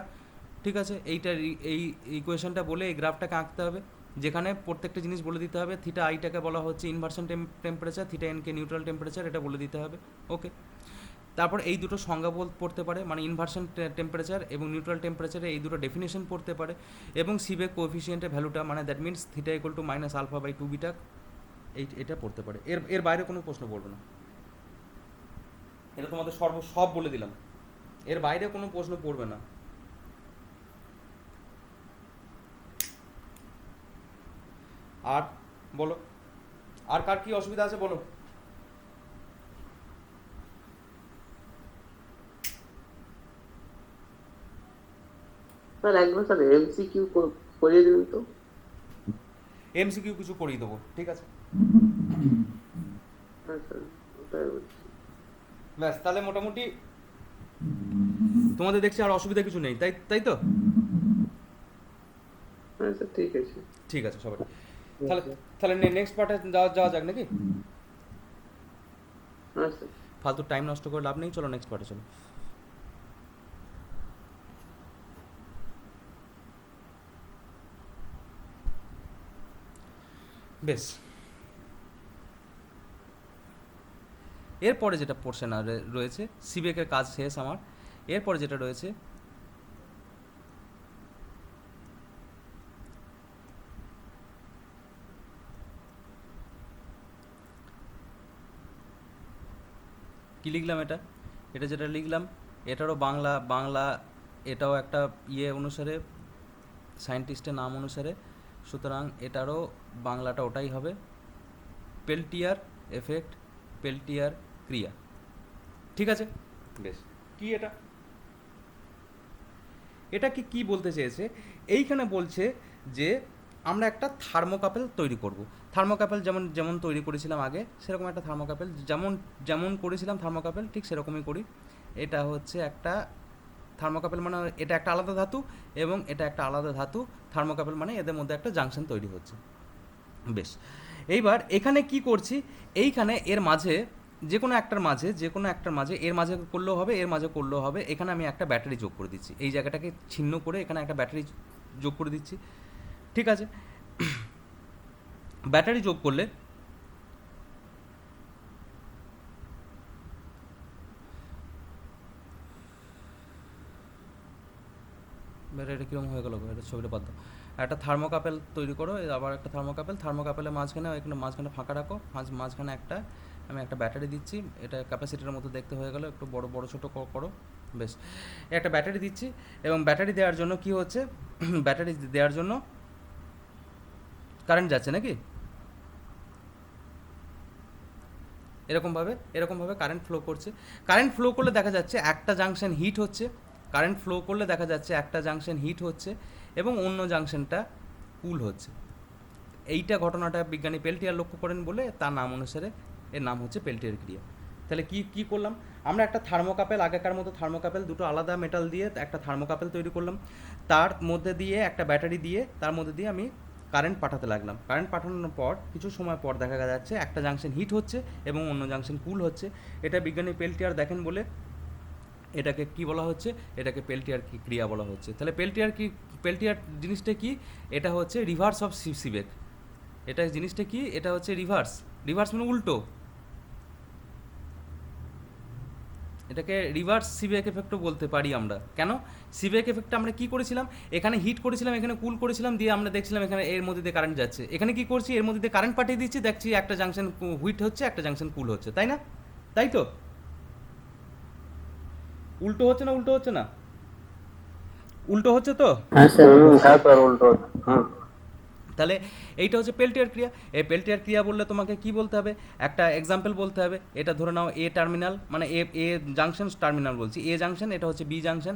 ঠিক আছে, এই ইকুয়েশনটা বলে এই গ্রাফটাকে আঁকতে হবে, যেখানে প্রত্যেকটা জিনিস বলে দিতে হবে। থিটা আইটাকে বলা হচ্ছে ইনভার্সন টেম্পারেচার, থিটা এনকে নিউট্রাল টেম্পারেচার, এটা বলে দিতে হবে। ওকে, তারপর এই দুটো সংজ্ঞা পড়তে পারে, মানে ইনভার্সন টেম্পারেচার এবং নিউট্রাল টেম্পারেচারে এই দুটো ডেফিনেশন পড়তে পারে, এবং সিবেক কোএফিসিয়েন্টের ভ্যালুটা, মানে that means theta equal to minus alpha by two beta, এটা পড়তে পারে। এর বাইরে কোনো প্রশ্ন পড়বে না। এটা তোমাদের সব বলে দিলাম, এর বাইরে কোনো প্রশ্ন পড়বে না। আর বলো, আর কার কি অসুবিধা আছে বলো।
স্যার একবার স্যার এমসিকিউ করিয়ে দিন তো।
এমসিকিউ কিছু করিয়ে দেবো, ঠিক আছে।
হ্যাঁ স্যার, ওটাই বলছি।
ব্যাস, তাহলে মোটামুটি তোমাদের দেখছি আর অসুবিধা কিছু নেই, তাই তো?
হ্যাঁ স্যার, ঠিক আছে।
ঠিক আছে সবাই, তাহলে নেক্সট পার্টে যাওয়া যাক নাকি?
হ্যাঁ স্যার।
ফালতু টাইম নষ্ট করে লাভ নেই, চলো নেক্সট পার্টে চলো। বেশ, এরপরে যেটা পোর্শন রয়েছে, সিবেকের কাজ শেষ আমার। এরপরে যেটা রয়েছে, কি লিখলাম এটা যেটা লিখলাম এটারও বাংলা এটাও একটা ইয়ে অনুসারে, সায়েন্টিস্টের নাম অনুসারে, সুতরাং এটারও বাংলাটা ওটাই হবে, পেল্টিয়ার এফেক্ট, পেল্টিয়ার ক্রিয়া। ঠিক আছে, বেশ। কি এটা কি বলতে চেয়েছে? এইখানে বলছে যে আমরা একটা থার্মোকাপেল তৈরি করব। থার্মোকাপেল যেমন তৈরি করেছিলাম আগে, সেরকম একটা থার্মোকাপেল, যেমন করেছিলাম থার্মোকাপেল ঠিক সেরকমই করি। এটা হচ্ছে একটা থার্মোকাপেল, মানে এটা একটা আলাদা ধাতু এবং এটা একটা আলাদা ধাতু। থার্মোকাপেল মানে এদের মধ্যে একটা জাংশন তৈরি হচ্ছে। বেশ, এইবার এখানে কি করছি, এইখানে এর মাঝে যে কোনো একটার মাঝে এর মাঝে করলেও হবে, এর মাঝে করলেও হবে। এখানে আমি একটা ব্যাটারি যোগ করে দিচ্ছি, এই জায়গাটাকে ছিন্ন করে এখানে একটা ব্যাটারি যোগ করে দিচ্ছি। ঠিক আছে, ব্যাটারি যোগ করলে ব্যাটারিটা কীরকম হয়ে গেল, এটা ছবিটা বাদ দাও। একটা থার্মোকাপেল তৈরি করো, আবার একটা থার্মোকাপেলের মাঝখানে ফাঁকা রাখো, মাঝখানে আমি একটা ব্যাটারি দিচ্ছি। এটা ক্যাপাসিটির মতো দেখতে হয়ে গেল, একটু বড় ছোটো করো। বেশ, একটা ব্যাটারি দিচ্ছি, এবং ব্যাটারি দেওয়ার জন্য কি হচ্ছে, ব্যাটারি দেওয়ার জন্য কারেন্ট যাচ্ছে নাকি, এরকমভাবে কারেন্ট ফ্লো করছে। কারেন্ট ফ্লো করলে দেখা যাচ্ছে একটা জাংশন হিট হচ্ছে, কারেন্ট ফ্লো করলে দেখা যাচ্ছে একটা জাংশন হিট হচ্ছে এবং অন্য জাংশনটা কুল হচ্ছে। এইটা ঘটনাটা বিজ্ঞানী পেল্টিয়ার লক্ষ্য করেন বলে তার নাম অনুসারে এর নাম হচ্ছে পেল্টিয়ার ক্রিয়া। তাহলে কি করলাম আমরা, একটা থার্মোকাপেল, আগেকার মতো থার্মোকাপেল, দুটো আলাদা মেটাল দিয়ে একটা থার্মোকাপেল তৈরি করলাম, তার মধ্যে দিয়ে একটা ব্যাটারি দিয়ে তার মধ্যে দিয়ে আমি কারেন্ট পাঠাতে লাগলাম। কারেন্ট পাঠানোর পর কিছু সময় পর দেখা যাচ্ছে একটা জাংশন হিট হচ্ছে এবং অন্য জাংশন কুল হচ্ছে। এটা বিজ্ঞানী পেল্টিয়ার দেখেন বলে এটাকে কি বলা হচ্ছে, এটাকে পেল্টিয়ার ক্রিয়া বলা হচ্ছে। তাহলে পেল্টিয়ার জিনিসটা কি, এটা হচ্ছে রিভার্স অফ সিবেক। এটা জিনিসটা কি, এটা হচ্ছে রিভার্স মানে উল্টো। এটাকে রিভার্স সিবেক এফেক্টও বলতে পারি আমরা। কেন সিবেক এফেক্টটা আমরা কি করেছিলাম, এখানে হিট করেছিলাম, এখানে কুল করেছিলাম, দিয়ে আমরা দেখছিলাম এখানে এর মধ্যে দিয়ে কারেন্ট যাচ্ছে। এখানে কি করছি, এর মধ্যে দিয়ে কারেন্ট পাঠিয়ে দিচ্ছি, দেখছি একটা জাংশন হিট হচ্ছে, একটা জাংশন কুল হচ্ছে, তাই না? তাই তো? উল্টো হচ্ছে না? উল্টো হচ্ছে না? উল্টো হচ্ছে তো?
হ্যাঁ স্যার।
হ্যাঁ স্যার উল্টো।
তাহলে এইটা হচ্ছে পেল্টিয়ার ক্রিয়া। এই পেল্টিয়ার ক্রিয়া বললে তোমাকে কি বলতে হবে, একটা এক্সাম্পল বলতে হবে। এটা ধরে নাও এ টার্মিনাল, মানে এ জাংশন টার্মিনাল বলছি, এ জাংশন, এটা হচ্ছে বি জাংশন।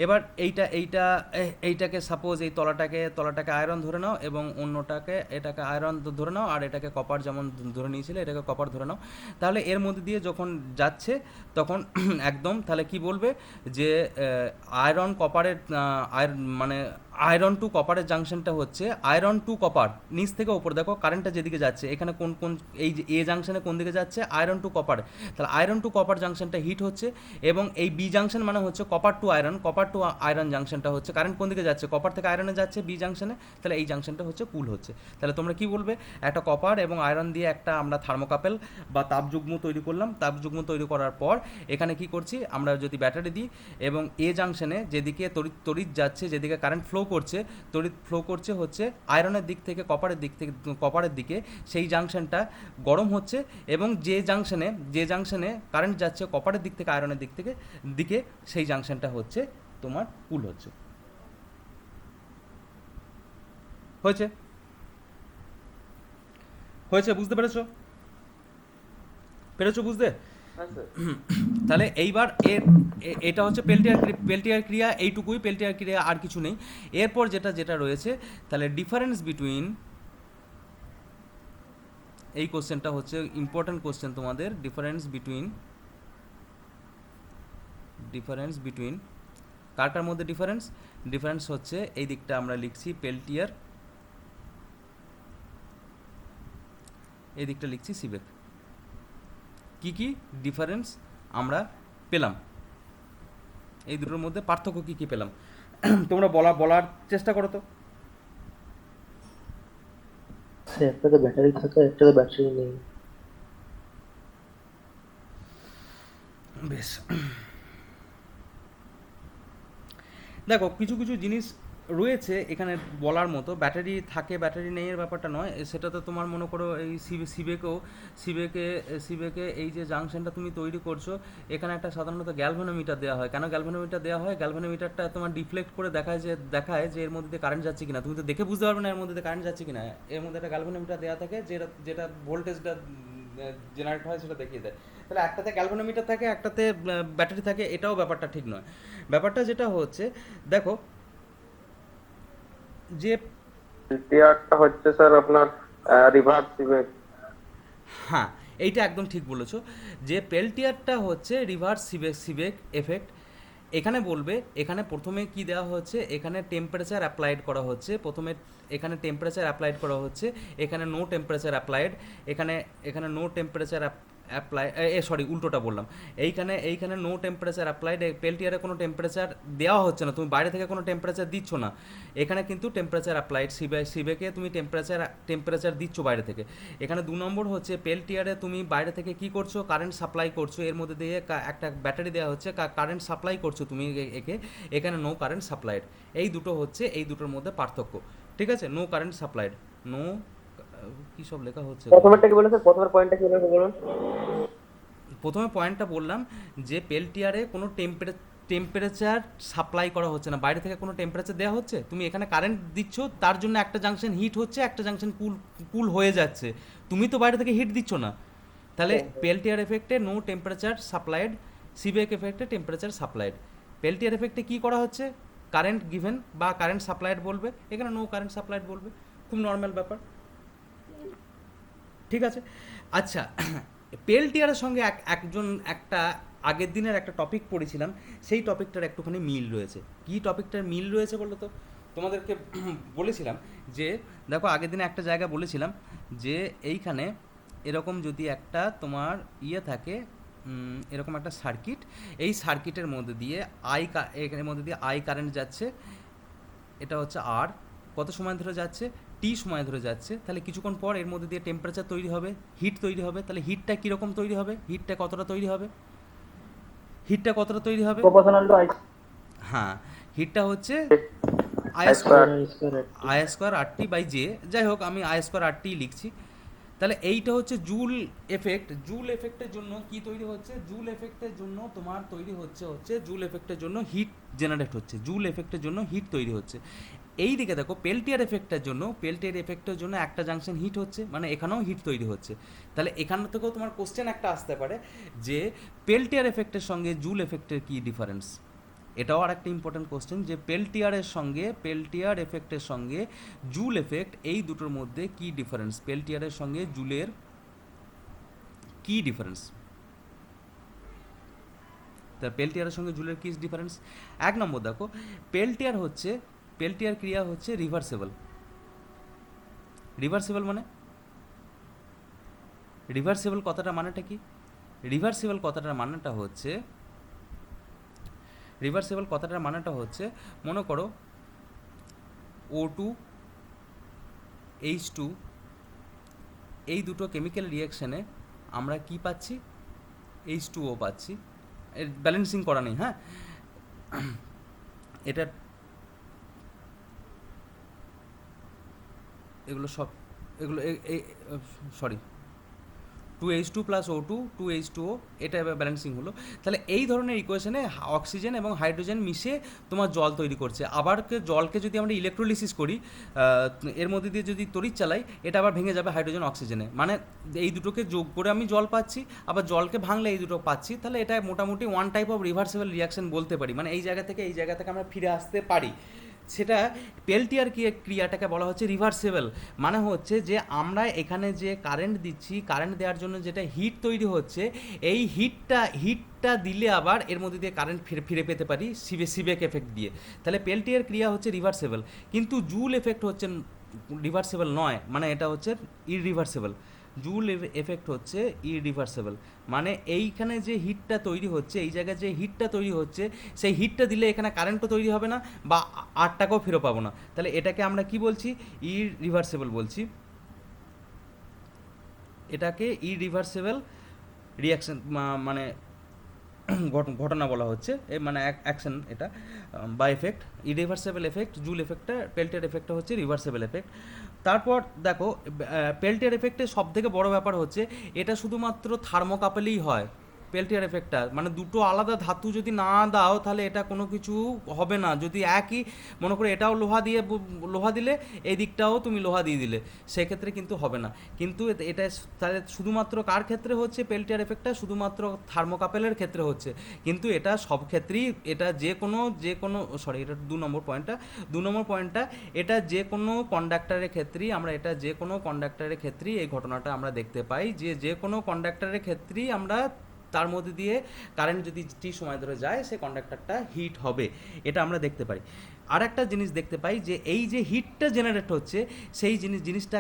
এবার এইটাকে সাপোজ এই তলাটাকে আয়রন ধরে নাও এবং এটাকে আয়রন ধরে নাও, আর এটাকে কপার যেমন ধরে নিয়েছিলে এটাকে কপার ধরে নাও। তাহলে এর মধ্যে দিয়ে যখন যাচ্ছে তখন একদম তাহলে কি বলবে যে আয়রন কপারের মানে আয়রন টু কপারের জাংশনটা হচ্ছে আয়রন টু কপার, নিচ থেকে ওপর দেখো কারেন্টটা যেদিকে যাচ্ছে, এখানে কোন এই যে এ জাংশনে কোন দিকে যাচ্ছে, আয়রন টু কপার। তাহলে আয়রন টু কপার জাংশনটা হিট হচ্ছে এবং এই বি জাংশন মানে হচ্ছে কপার টু আয়রন জাংশনটা হচ্ছে কারেন্ট কোন দিকে যাচ্ছে, কপার থেকে আয়রনে যাচ্ছে বি জাংশনে, তাহলে এই জাংশনটা হচ্ছে কুল হচ্ছে। তাহলে তোমরা কি বলবে, একটা কপার এবং আয়রন দিয়ে একটা আমরা থার্মোকাপেল বা তাপযুগ্ম তৈরি করলাম। তাপযুগ্ম তৈরি করার পর এখানে কি করছি, আমরা যদি ব্যাটারি দিই এবং এ জাংশনে যেদিকে তড়িৎ যাচ্ছে, যেদিকে কারেন্ট ফ্লো করছে হচ্ছে আয়রনের দিক থেকে কপারের দিকে, সেই জাংশনটা গরম হচ্ছে এবং যে জাংশনে কারেন্ট যাচ্ছে কপারের দিক থেকে আয়রনের দিকে সেই জাংশনটা হচ্ছে তোমার কুল হচ্ছে। হয়েছে বুঝতে পেরেছো বুঝতে?
হ্যাঁ স্যার।
তাহলে এইবার এটা হচ্ছে পেল্টিয়ার ক্রিয়া, এইটুকুই পেল্টিয়ার ক্রিয়া, আর কিছু নেই। এরপর যেটা রয়েছে, তাহলে ডিফারেন্স বিটুইন, এই কোশ্চেনটা হচ্ছে ইম্পর্টেন্ট কোশ্চেন তোমাদের, ডিফারেন্স বিটুইন কার মধ্যে ডিফারেন্স হচ্ছে এই দিকটা আমরা লিখছি পেল্টিয়ার, এই দিকটা লিখছি সিবেক। কি ডিফারেন্স আমরা পেলাম, এই দুটোর মধ্যে পার্থক্য কি পেলাম তোমরা বলার চেষ্টা করো তো।
স্যার একটাতে ব্যাটারি থাকে, একটাতে ব্যাটারি নেই।
বেশ, দেখো কিছু জিনিস রয়েছে এখানে বলার মতো। ব্যাটারি থাকে ব্যাটারি নেই এর ব্যাপারটা নয়, সেটা তো তোমার মনে করো এই সিবেকে এই যে জাংশনটা তুমি তৈরি করছো, এখানে একটা সাধারণত গ্যালভানোমিটার দেওয়া হয়। কেন গ্যালভানোমিটার দেওয়া হয়, গ্যালভানোমিটারটা তোমার ডিফ্লেক্ট করে দেখায় যে এর মধ্যে দিয়ে কারেন্ট যাচ্ছে কিনা। তুমি তো দেখে বুঝতে পারবে না এর মধ্যে দিয়ে কারেন্ট যাচ্ছে কিনা, এর মধ্যে একটা গ্যালভানোমিটার দেওয়া থাকে যেটা ভোল্টেজটা জেনারেট হয় সেটা দেখিয়ে দেয়। তাহলে একটাতে গ্যালভানোমিটার থাকে, একটাতে ব্যাটারি থাকে, এটাও ব্যাপারটা ঠিক নয়। ব্যাপারটা যেটা হচ্ছে, দেখো যে
পেল্টিয়ারটা হচ্ছে স্যার আপনার রিভার্স সিবেক।
হ্যাঁ, এইটা একদম ঠিক বলেছো যে পেল্টিয়ারটা হচ্ছে রিভার্স সিবেক এফেক্ট। এখানে বলবে, এখানে প্রথমে কি দেওয়া হচ্ছে, এখানে টেম্পারেচার অ্যাপ্লাইড করা হচ্ছে, এখানে নো টেম্পারেচার অ্যাপ্লাইড, এখানে নো টেম্পারেচার উল্টোটা বললাম। এইখানে নো টেম্পারেচার অ্যাপ্লাইড, পেল্টিয়ারে কোনো টেম্পারেচার দেওয়া হচ্ছে না, তুমি বাইরে থেকে কোনো টেম্পারেচার দিচ্ছ না। এখানে কিন্তু টেম্পারেচার অ্যাপ্লাইড, সিবেকে তুমি টেম্পারেচার দিচ্ছ বাইরে থেকে। এখানে 2 নম্বর হচ্ছে পেল্টিয়ারে তুমি বাইরে থেকে কি করছো, কারেন্ট সাপ্লাই করছো, এর মধ্যে দিয়ে একটা ব্যাটারি দেওয়া হচ্ছে, কারেন্ট সাপ্লাই করছো তুমি এখানে নো কারেন্ট সাপ্লাইড। এই দুটোর মধ্যে পার্থক্য, ঠিক আছে? নো কারেন্ট সাপ্লাইড, নো কি সব লেখা হচ্ছে,
প্রথমেরটা কি বলেছে, প্রথমের পয়েন্টটা কি বলুন।
প্রথমে পয়েন্টটা বললাম যে পেল্টিয়ারে কোনো টেম্পারেচার সাপ্লাই করা হচ্ছে না, বাইরে থেকে কোনো টেম্পারেচার দেওয়া হচ্ছে, তুমি এখানে কারেন্ট দিচ্ছ, তার জন্য একটা জাংশন হিট হচ্ছে, একটা জাংশন কুল হয়ে যাচ্ছে, তুমি তো বাইরে থেকে হিট দিচ্ছ না। তাহলে পেল্টিয়ার এফেক্টে নো টেম্পারেচার সাপ্লাইড, সিবেক এফেক্টে টেম্পারেচার সাপ্লাইড। পেল্টিয়ার এফেক্টে কী করা হচ্ছে, কারেন্ট গিভেন বা কারেন্ট সাপ্লাইড বলবে, এখানে নো কারেন্ট সাপ্লাইড বলবে, খুব নর্মাল ব্যাপার, ঠিক আছে। আচ্ছা, পেল্টিয়ারের সঙ্গে একটা আগের দিনের একটা টপিক পড়েছিলাম, সেই টপিকটার একটুখানি মিল রয়েছে। কি টপিকটার মিল রয়েছে বলো তো? তোমাদেরকে বলেছিলাম যে দেখো আগের দিনে একটা জায়গা বলেছিলাম যে এইখানে এরকম যদি একটা তোমার থাকে, এরকম একটা সার্কিট, এই সার্কিটের মধ্যে দিয়ে এর মধ্যে দিয়ে আই কারেন্ট যাচ্ছে, এটা হচ্ছে আর, কত সময় ধরে যাচ্ছে, টি সময় ধরে যাচ্ছে, তাহলে কিছুক্ষণ পর এর মধ্যে দিয়ে টেম্পারেচার তৈরি হবে, হিট তৈরি হবে। তাহলে হিটটা কীরকম তৈরি হবে, হিটটা কতটা তৈরি হবে, হিটটা কতটা তৈরি হবে?
প্রপোর্শনাল টু আই
হ্যাঁ, হিটটা হচ্ছে I
square
square R T by J, যাই হোক আমি আই স্কোয়ার আর টি লিখছি। তাহলে এইটা হচ্ছে জুল এফেক্ট। জুল এফেক্টের জন্য কি তৈরি হচ্ছে, জুল এফেক্টের জন্য তোমার তৈরি হচ্ছে জুল এফেক্টের জন্য হিট জেনারেট হচ্ছে, জুল এফেক্টের জন্য হিট তৈরি হচ্ছে। এই দিকে দেখো পেল্টিয়ার এফেক্টের জন্য একটা জাংশন হিট হচ্ছে, মানে এখানেও হিট তৈরি হচ্ছে। তাহলে এখান থেকেও তোমার কোশ্চেন একটা আসতে পারে যে পেল্টিয়ার এফেক্টের সঙ্গে জুল এফেক্টের কি ডিফারেন্স। এটাও আর একটা ইম্পর্টেন্ট কোশ্চেন যে পেল্টিয়ার এফেক্টের সঙ্গে জুল এফেক্ট, এই দুটোর মধ্যে কি ডিফারেন্স, পেল্টিয়ারের সঙ্গে জুলের কি ডিফারেন্স। তা পেল্টিয়ারের সঙ্গে জুলের কি ডিফারেন্স? 1 নম্বর দেখো, পেল্টিয়ার ক্রিয়া হচ্ছে রিভার্সেবল। রিভার্সেবল কথাটার মানেটা কি? রিভার্সেবল কথাটার মানেটা হচ্ছে মনে করো O2 H2 এই দুটো কেমিক্যাল রিয়াকশানে আমরা কি পাচ্ছি, H2O পাচ্ছি। এর ব্যালেন্সিং করা নেই, হ্যাঁ, এটা sorry 2H2 plus O2 2H2O, এটা এবার ব্যালেন্সিং হলো। তাহলে এই ধরনের ইকুয়েশনে অক্সিজেন এবং হাইড্রোজেন মিশে তোমার জল তৈরি করছে। আবার জলকে যদি আমরা ইলেকট্রোলিসিস করি, এর মধ্যে দিয়ে যদি তড়িৎ চালাই, এটা আবার ভেঙে যাবে হাইড্রোজেন অক্সিজেনে, মানে এই দুটোকে যোগ করে আমি জল পাচ্ছি, আবার জলকে ভাঙলে এই দুটো পাচ্ছি। তাহলে এটা মোটামুটি one type of reversible reaction বলতে পারি, মানে এই জায়গা থেকে আমরা ফিরে আসতে পারি। সেটা পেল্টিয়ার ক্রিয়াটাকে বলা হচ্ছে রিভার্সেবল, মানে হচ্ছে যে আমরা এখানে যে কারেন্ট দিচ্ছি, কারেন্ট দেওয়ার জন্য যেটা হিট তৈরি হচ্ছে, এই হিটটা দিলে আবার এর মধ্যে দিয়ে কারেন্ট ফিরে পেতে পারি সিবেক এফেক্ট দিয়ে। তাহলে পেল্টিয়ার ক্রিয়া হচ্ছে রিভার্সেবল, কিন্তু জুল এফেক্ট হচ্ছে রিভার্সেবল নয়, মানে এটা হচ্ছে ইররিভার্সেবল। জুল এফেক্ট হচ্ছে ইররিভার্সেবল, মানে এইখানে যে হিটটা তৈরি হচ্ছে, এই জায়গায় যে হিটটা তৈরি হচ্ছে, সেই হিটটা দিলে এখানে কারেন্টও তৈরি হবে না বা আটটাকেও ফিরে পাবো না। তাহলে এটাকে আমরা কি বলছি, ইররিভার্সেবল বলছি। এটাকে ইররিভার্সেবল রিয়াকশন মানে ঘটনা বলা হচ্ছে, মানে অ্যাকশন এটা বা এফেক্ট, ইরিভার্সেবল এফেক্ট। জুল এফেক্টটা, পেল্টিয়ার এফেক্টটা হচ্ছে রিভার্সেবল এফেক্ট। তারপর দেখো পেল্টিয়ার এফেক্টের সব থেকে বড় ব্যাপার হচ্ছে এটা শুধুমাত্র থার্মোকাপেলেই হয়। পেল্টিয়ার এফেক্টটা মানে দুটো আলাদা ধাতু যদি না দাও তাহলে এটা কোনো কিছু হবে না। যদি একই মনে করে এটাও লোহা দিলে এই দিকটাও তুমি লোহা দিয়ে দিলে, সেক্ষেত্রে কিন্তু হবে না। কিন্তু এটা তাহলে শুধুমাত্র কার ক্ষেত্রে হচ্ছে পেল্টিয়ার এফেক্টটা, শুধুমাত্র থার্মোকাপেলের ক্ষেত্রে হচ্ছে, কিন্তু এটা সব ক্ষেত্রেই, এটা যে কোনো সরি এটা 2 নম্বর পয়েন্টটা, এটা যে কোনো কন্ডাক্টরের ক্ষেত্রেই এই ঘটনাটা আমরা দেখতে পাই, যে কোনো কন্ডাক্টরের ক্ষেত্রেই আমরা তার মধ্যে দিয়ে কারেন্ট যদি টি সময় ধরে যায়, সে কন্ডাক্টরটা হিট হবে, এটা আমরা দেখতে পাই। আর একটা জিনিস দেখতে পাই যে এই যে হিটটা জেনারেট হচ্ছে, সেই জিনিসটা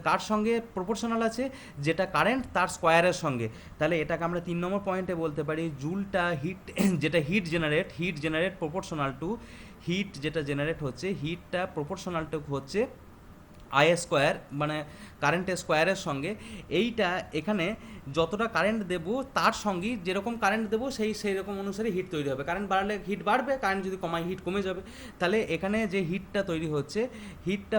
কার সঙ্গে প্রপোর্শনাল আছে, যেটা কারেন্ট তার স্কোয়ারের সঙ্গে। তাহলে এটাকে আমরা 3 নম্বর পয়েন্টে বলতে পারি জুলটা যেটা heat generate proportional to heat, যেটা জেনারেট হচ্ছে হিটটা প্রপোর্শনাল টু হচ্ছে আই স্কোয়ার, মানে কারেন্টের স্কোয়ারের সঙ্গে। এইটা এখানে যতটা কারেন্ট দেবো তার সঙ্গেই যেরকম কারেন্ট দেবো সেই রকম অনুসারে হিট তৈরি হবে। কারেন্ট বাড়লে হিট বাড়বে, কারেন্ট যদি কমায় হিট কমে যাবে। তাহলে এখানে যে হিটটা তৈরি হচ্ছে, হিটটা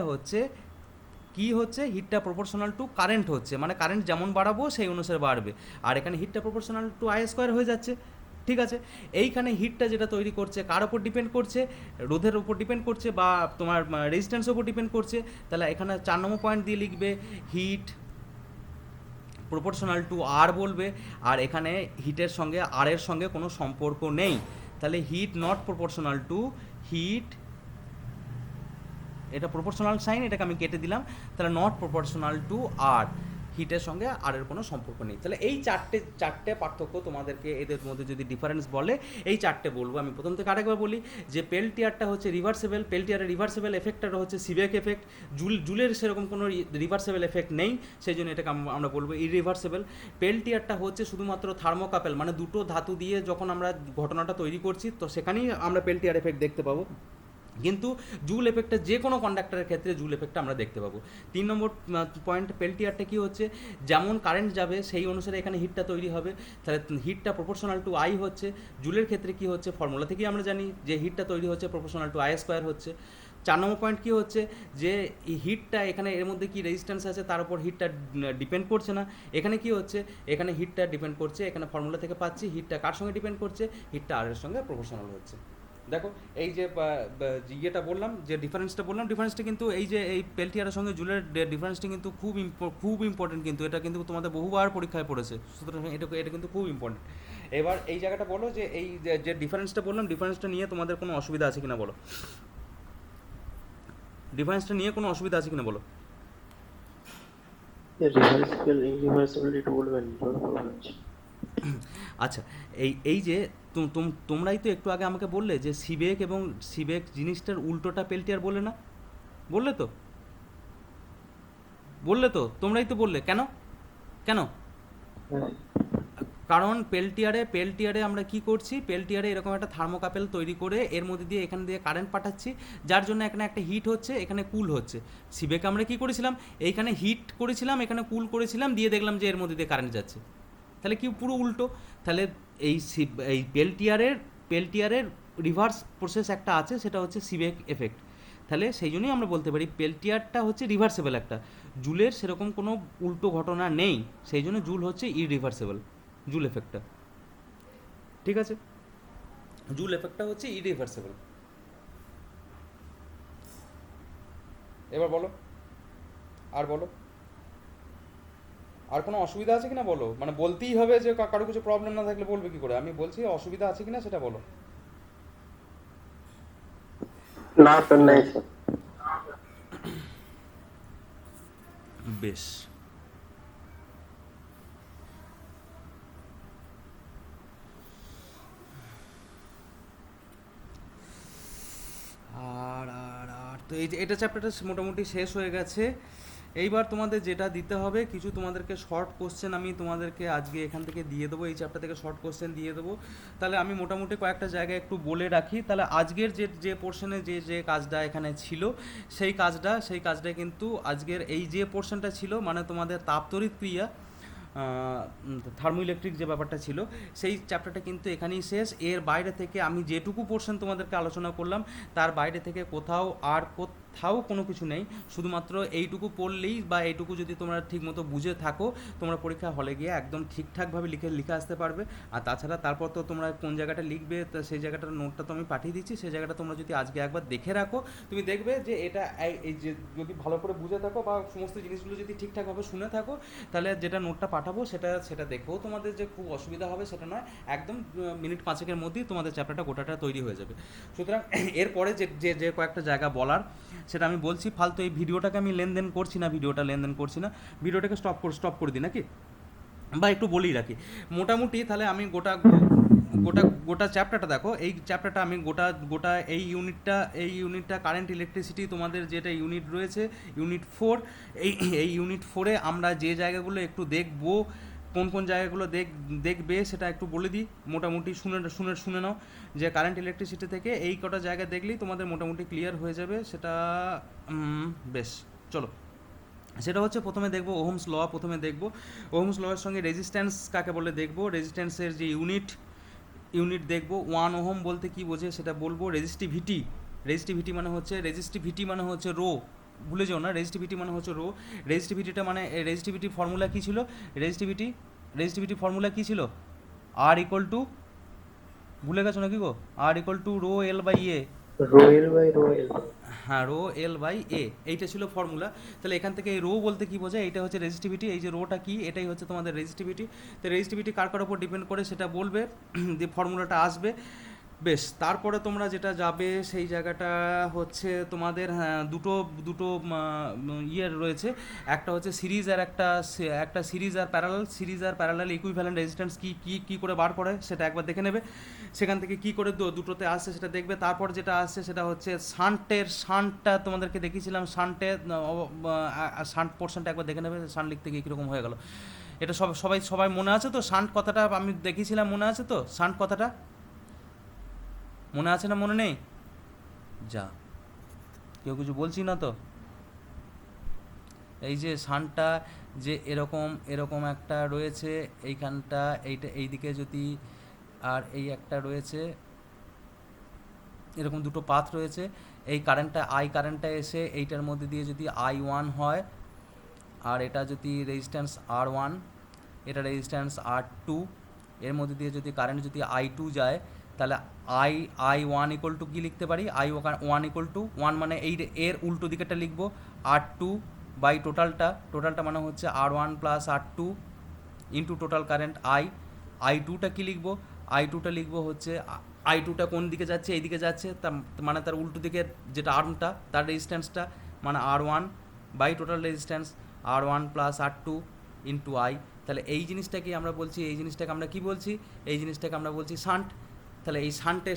প্রপোর্শনাল টু কারেন্ট হচ্ছে, মানে কারেন্ট যেমন বাড়াবো সেই অনুসারে বাড়বে। আর এখানে হিটটা প্রপোর্শনাল টু আই স্কোয়ার হয়ে যাচ্ছে, ঠিক আছে। এইখানে হিটটা যেটা তৈরি করছে কার ওপর ডিপেন্ড করছে, রোধের ওপর ডিপেন্ড করছে বা তোমার রেজিস্ট্যান্সের ওপর ডিপেন্ড করছে। তাহলে এখানে 4 নম্বর পয়েন্ট দিয়ে লিখবে হিট প্রপোর্শনাল টু আর বলবে, আর এখানে হিটের সঙ্গে আর এর সঙ্গে কোনো সম্পর্ক নেই, তাহলে heat not proportional to heat, এটা প্রপোর্শনাল সাইন, এটাকে আমি কেটে দিলাম, তাহলে নট প্রপোর্শনাল টু আর, হিটের সঙ্গে আর এর কোনো সম্পর্ক নেই। তাহলে এই চারটে পার্থক্য তোমাদেরকে এদের মধ্যে যদি ডিফারেন্স বলে এই চারটে বলবো। আমি প্রথম থেকে আরেকবার বলি যে পেল্টিয়ারটা হচ্ছে রিভার্সেবল, পেল্টিয়ারের রিভার্সেবল এফেক্টটা হচ্ছে সিবেক এফেক্ট, জুলের সেরকম কোনো রিভার্সেবল এফেক্ট নেই, সেই জন্য এটাকে আমরা বলবো ইরিভার্সেবল। পেল্টিয়ারটা হচ্ছে শুধুমাত্র থার্মোকাপেল, মানে দুটো ধাতু দিয়ে যখন আমরা ঘটনাটা তৈরি করছি তো সেখানেই আমরা পেল্টিয়ার এফেক্ট দেখতে পাবো, কিন্তু জুল এফেক্টটা যে কোনো কন্ডাক্টরের ক্ষেত্রে জুল এফেক্টটা আমরা দেখতে পাবো। 3 নম্বর পয়েন্ট, পেল্টিয়ারটা কী হচ্ছে, যেমন কারেন্ট যাবে সেই অনুসারে এখানে হিটটা তৈরি হবে, তাহলে হিটটা প্রপোর্শনাল টু আই হচ্ছে। জুলের ক্ষেত্রে কী হচ্ছে, ফর্মুলা থেকেই আমরা জানি যে হিটটা তৈরি হচ্ছে প্রপোর্শনাল টু আই স্কোয়ার হচ্ছে। 4 নম্বর পয়েন্ট কী হচ্ছে, যে এই হিটটা এখানে এর মধ্যে কি রেজিস্ট্যান্স আছে তার উপর হিটটা ডিপেন্ড করছে না, এখানে কি হচ্ছে, এখানে হিটটা ডিপেন্ড করছে, এখানে ফর্মুলা থেকে পাচ্ছি হিটটা কার সঙ্গে ডিপেন্ড করছে, হিটটা আর এর সঙ্গে প্রপোর্শনাল হচ্ছে। দেখো এই যে ইয়েটা বললাম, যে ডিফারেন্সটা বললাম, ডিফারেন্সটা কিন্তু এই যে এই পেল্টিয়ারের সঙ্গে জুলের ডিফারেন্সটা কিন্তু খুব ইম্পর্টেন্ট, কিন্তু এটা কিন্তু তোমাদের বহুবার পরীক্ষায় পড়েছে, সুতরাং এটা কিন্তু খুব ইম্পর্টেন্ট। এবার এই জায়গাটা বলো যে এই যে ডিফারেন্সটা বললাম, ডিফারেন্সটা নিয়ে তোমাদের কোনো অসুবিধা আছে কিনা বলো, ডিফারেন্সটা নিয়ে কোনো অসুবিধা আছে কিনা বলো।
রিভার্সিবল ইরিভার্সিবল একটু বলবেন, প্রবলেম হচ্ছে।
আচ্ছা, এই যে তোমরাই তো একটু আগে আমাকে বললে যে সিবেক এবং সিবেক জিনিসটার উল্টোটা পেল্টিয়ার বলে না, বললে তো তোমরাই তো বললে, কেন
হ্যাঁ,
কারণ পেল্টিয়ারে আমরা কি করছি, পেল্টিয়ারে এরকম একটা থার্মোকাপেল তৈরি করে এর মধ্যে দিয়ে এখান দিয়ে কারেন্ট পাঠাচ্ছি, যার জন্য এখানে একটা হিট হচ্ছে, এখানে কুল হচ্ছে। সিবেকে আমরা কি করেছিলাম, এইখানে হিট করেছিলাম, এখানে কুল করেছিলাম, দিয়ে দেখলাম যে এর মধ্যে দিয়ে কারেন্ট যাচ্ছে, তাহলে কি পুরো উল্টো। তাহলে এই পেল্টিয়ারের রিভার্স প্রসেস একটা আছে, সেটা হচ্ছে সিবেক এফেক্ট। তাহলে সেই জন্যই আমরা বলতে পারি পেল্টিয়ারটা হচ্ছে রিভার্সেবল একটা, জুলের সেরকম কোনো উল্টো ঘটনা নেই, সেই জন্য জুল হচ্ছে ইরিভার্সেবল, জুল এফেক্টটা, ঠিক আছে, জুল এফেক্টটা হচ্ছে ইরিভার্সেবল। এবার বলো, আর বলো, আর কোনো অসুবিধা আছে কিনা বলো, মানে বলতেই হবে, যে কারো কিছু প্রবলেম না থাকলে বলবে কি করে, আমি বলছি অসুবিধা আছে কিনা সেটা বলো।
না স্যার, নেই স্যার।
বেশ, আর তো এই যে এটা চ্যাপ্টারটা মোটামুটি শেষ হয়ে গেছে। এইবার তোমাদের যেটা দিতে হবে, কিছু তোমাদেরকে শর্ট কোশ্চেন আমি তোমাদেরকে আজকে এখান থেকে দিয়ে দেবো, এই চ্যাপ্টার থেকে শর্ট কোশ্চেন দিয়ে দেবো। তাহলে আমি মোটামুটি কয়েকটা জায়গায় একটু বলে রাখি, তাহলে আজকের যে পোর্শনে যে কাজটা এখানে ছিল সেই কাজটা কিন্তু আজকের এই যে পোর্শনটা ছিল, মানে তোমাদের তাপতড়িৎ ক্রিয়া, থার্মোইলেকট্রিক যে ব্যাপারটা ছিল, সেই চ্যাপ্টারটা কিন্তু এখানেই শেষ। এর বাইরে থেকে আমি যেটুকু পোর্শন তোমাদেরকে আলোচনা করলাম তার বাইরে থেকে কোথাও কোনো কিছু নেই, শুধুমাত্র এইটুকু পড়লেই বা এইটুকু যদি তোমরা ঠিকমতো বুঝে থাকো, তোমরা পরীক্ষা হলে গিয়ে একদম ঠিকঠাকভাবে লিখে আসতে পারবে। আর তাছাড়া তারপর তো তোমরা কোন জায়গাটা লিখবে, তা সেই জায়গাটার নোটটা তো আমি পাঠিয়ে দিচ্ছি, সেই জায়গাটা তোমরা যদি আজকে একবার দেখে রাখো, তুমি দেখবে যে এটা এই যে যদি ভালো করে বুঝে থাকো বা সমস্ত জিনিসগুলো যদি ঠিকঠাকভাবে শুনে থাকো, তাহলে যেটা নোটটা পাঠাবো সেটা দেখেও তোমাদের যে খুব অসুবিধা হবে সেটা নয়, একদম মিনিট 5-এর মধ্যেই তোমাদের চ্যাপ্টারটা গোটাটা তৈরি হয়ে যাবে। সুতরাং এরপরে যে কয়েকটা জায়গা বলার সেটা আমি বলছি, ফালতু এই ভিডিওটাকে আমি লেনদেন করছি না, ভিডিওটাকে স্টপ করে দিই নাকি, বা একটু বলেই রাখি মোটামুটি। তাহলে আমি গোটা চ্যাপ্টারটা দেখো, এই চ্যাপ্টারটা আমি গোটা এই ইউনিটটা কারেন্ট ইলেকট্রিসিটি, তোমাদের যেটা ইউনিট রয়েছে ইউনিট 4, এই ইউনিট 4-এ আমরা যে জায়গাগুলো একটু দেখবো, কোন জায়গাগুলো দেখবে সেটা একটু বলে দিই, মোটামুটি শুনে নাও, যে কারেন্ট ইলেকট্রিসিটি থেকে এই কটা জায়গা দেখলেই তোমাদের মোটামুটি ক্লিয়ার হয়ে যাবে সেটা। বেশ, চলো, সেটা হচ্ছে প্রথমে দেখবো ওহমস ল, ওহমস লয়ের সঙ্গে রেজিস্ট্যান্স কাকে বলে দেখবো, রেজিস্ট্যান্সের যে ইউনিট দেখবো। 1 ওহম বলতে কি বোঝে সেটা বলবো। রেজিস্টিভিটি মানে হচ্ছে রো, ভুলে যাও না, রেজিস্টিভিটি মানে হচ্ছে রো। রেজিস্টিভিটি ফর্মুলা কী ছিল, রেজিস্টিভিটি ফর্মুলা কী ছিল, আর ইকুয়াল টু, ভুলে গেছো নাকি গো, R equal to rho l by A,
rho l by rho l.
হ্যাঁ, রো এল বাই এ, এইটা ছিল ফর্মুলা। তাহলে এখান থেকে এই রো বলতে কি বোঝায়, এইটা হচ্ছে রেজিস্টিভিটি, এই যে রোটা কি, এটাই হচ্ছে তোমাদের রেজিস্টিভিটি। তো রেজিস্টিভিটি কার কার উপর ডিপেন্ড করে সেটা বলবে, দিয়ে ফর্মুলাটা আসবে। বেশ, তারপরে তোমরা যেটা যাবে সেই জায়গাটা হচ্ছে তোমাদের, হ্যাঁ, দুটো দুটো ইয়ের রয়েছে, একটা হচ্ছে সিরিজ আর একটা series are parallel equivalent resistance কি কি কি করে বার করে সেটা একবার দেখে নেবে। সেখান থেকে কি করে দুটোতে আসছে সেটা দেখবে। তারপর যেটা আসছে সেটা হচ্ছে শান্টটা তোমাদেরকে দেখিয়েছিলাম, শান্ট পোর্শনটা একবার দেখে নেবে, শান্ট লিখতে গিয়ে কীরকম হয়ে গেল। এটা সবাই মনে আছে তো? শান্ট কথাটা আমি দেখিয়েছিলাম, মনে আছে তো? শান্ট কথাটা মনে আছে না মনে নেই? যা, কেউ কিছু বলছি না তো? এই যে শানটা যে এরকম একটা রয়েছে এইখানটা, এইটা এইদিকে যদি, আর এই একটা রয়েছে, এরকম দুটো পাথ রয়েছে। এই কারেন্টটা এসে এইটার মধ্যে দিয়ে যদি I1 হয়, আর এটা যদি রেজিস্ট্যান্স R1, এটা রেজিস্ট্যান্স R2, এর মধ্যে দিয়ে যদি কারেন্ট যদি I2 যায়, তাহলে I1 ইকুয়াল টু কী লিখতে পারি? I1 ইকুয়াল টু 1, মানে এর উল্টো দিকেটা লিখবো R2 বাই টোটালটা মানে হচ্ছে R1 plus R2 into total current I2টা কী লিখবো? I2টা লিখবো হচ্ছে, I2টা কোন দিকে যাচ্ছে? এই দিকে যাচ্ছে, মানে তার উল্টো দিকের যেটা আর্মটা, তার রেজিস্ট্যান্সটা মানে R1 by total resistance R1 plus R2 into I। তাহলে এই জিনিসটাকে আমরা বলছি, এই জিনিসটাকে আমরা কি বলছি? এই জিনিসটাকে আমরা বলছি শান্ট। তাহলে এই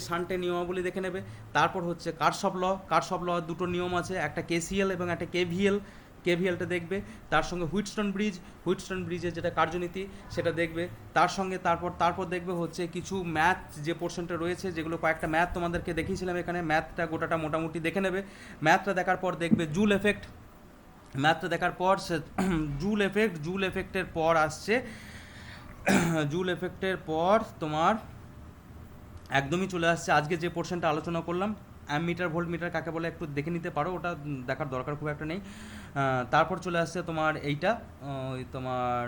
শান্টের নিয়মাবলী দেখে নেবে। তারপর হচ্ছে কার্শফ ল দুটো নিয়ম আছে, একটা KCL এবং একটা কেভিএলটা দেখবে। তার সঙ্গে হুইটস্টোন ব্রিজের যেটা কার্যনীতি সেটা দেখবে। তার সঙ্গে তারপর দেখবে হচ্ছে কিছু ম্যাথ যে পোর্শনটা রয়েছে, যেগুলো কয়েকটা ম্যাথ তোমাদেরকে দেখিয়েছিলাম এখানে, ম্যাথটা গোটাটা মোটামুটি দেখে নেবে। ম্যাথটা দেখার পর দেখবে জুল এফেক্ট। ম্যাথটা দেখার পর সে জুল এফেক্টের পর আসছে, জুল এফেক্টের পর তোমার একদমই চলে আসছে আজকে যে পোর্শনটা আলোচনা করলাম, অ্যামমিটার ভোল্টমিটার কাকে বলে একটু দেখে নিতে পারো, ওটা দেখার দরকার খুব একটা নেই। তারপর চলে আসছে তোমার এইটা, তোমার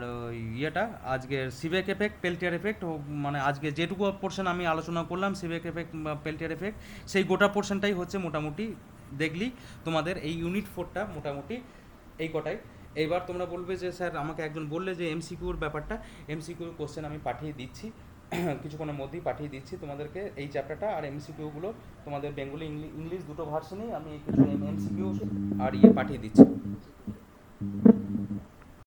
ইয়েটা আজকের সিভেক এফেক্ট, পেল্টিয়ার এফেক্ট, মানে আজকে যেটুকু পোর্শন আমি আলোচনা করলাম সিভেক এফেক্ট বা পেল্টিয়ার এফেক্ট, সেই গোটা পোর্শনটাই হচ্ছে মোটামুটি দেখলি তোমাদের এই ইউনিট 4টা মোটামুটি এই কটাই। এইবার তোমরা বলবে যে স্যার আমাকে একজন বললে যে এমসিকিউর ব্যাপারটা, এমসিকিউর কোশ্চেন আমি পাঠিয়ে দিচ্ছি, কিছুক্ষণের মধ্যেই পাঠিয়ে দিচ্ছি তোমাদেরকে এই চ্যাপ্টারটা, আর এমসিকিউগুলো তোমাদের বেঙ্গলি ইংলিশ দুটো ভার্সনেই আমি কিছু এমসিকিউ আর পাঠিয়ে দিচ্ছি।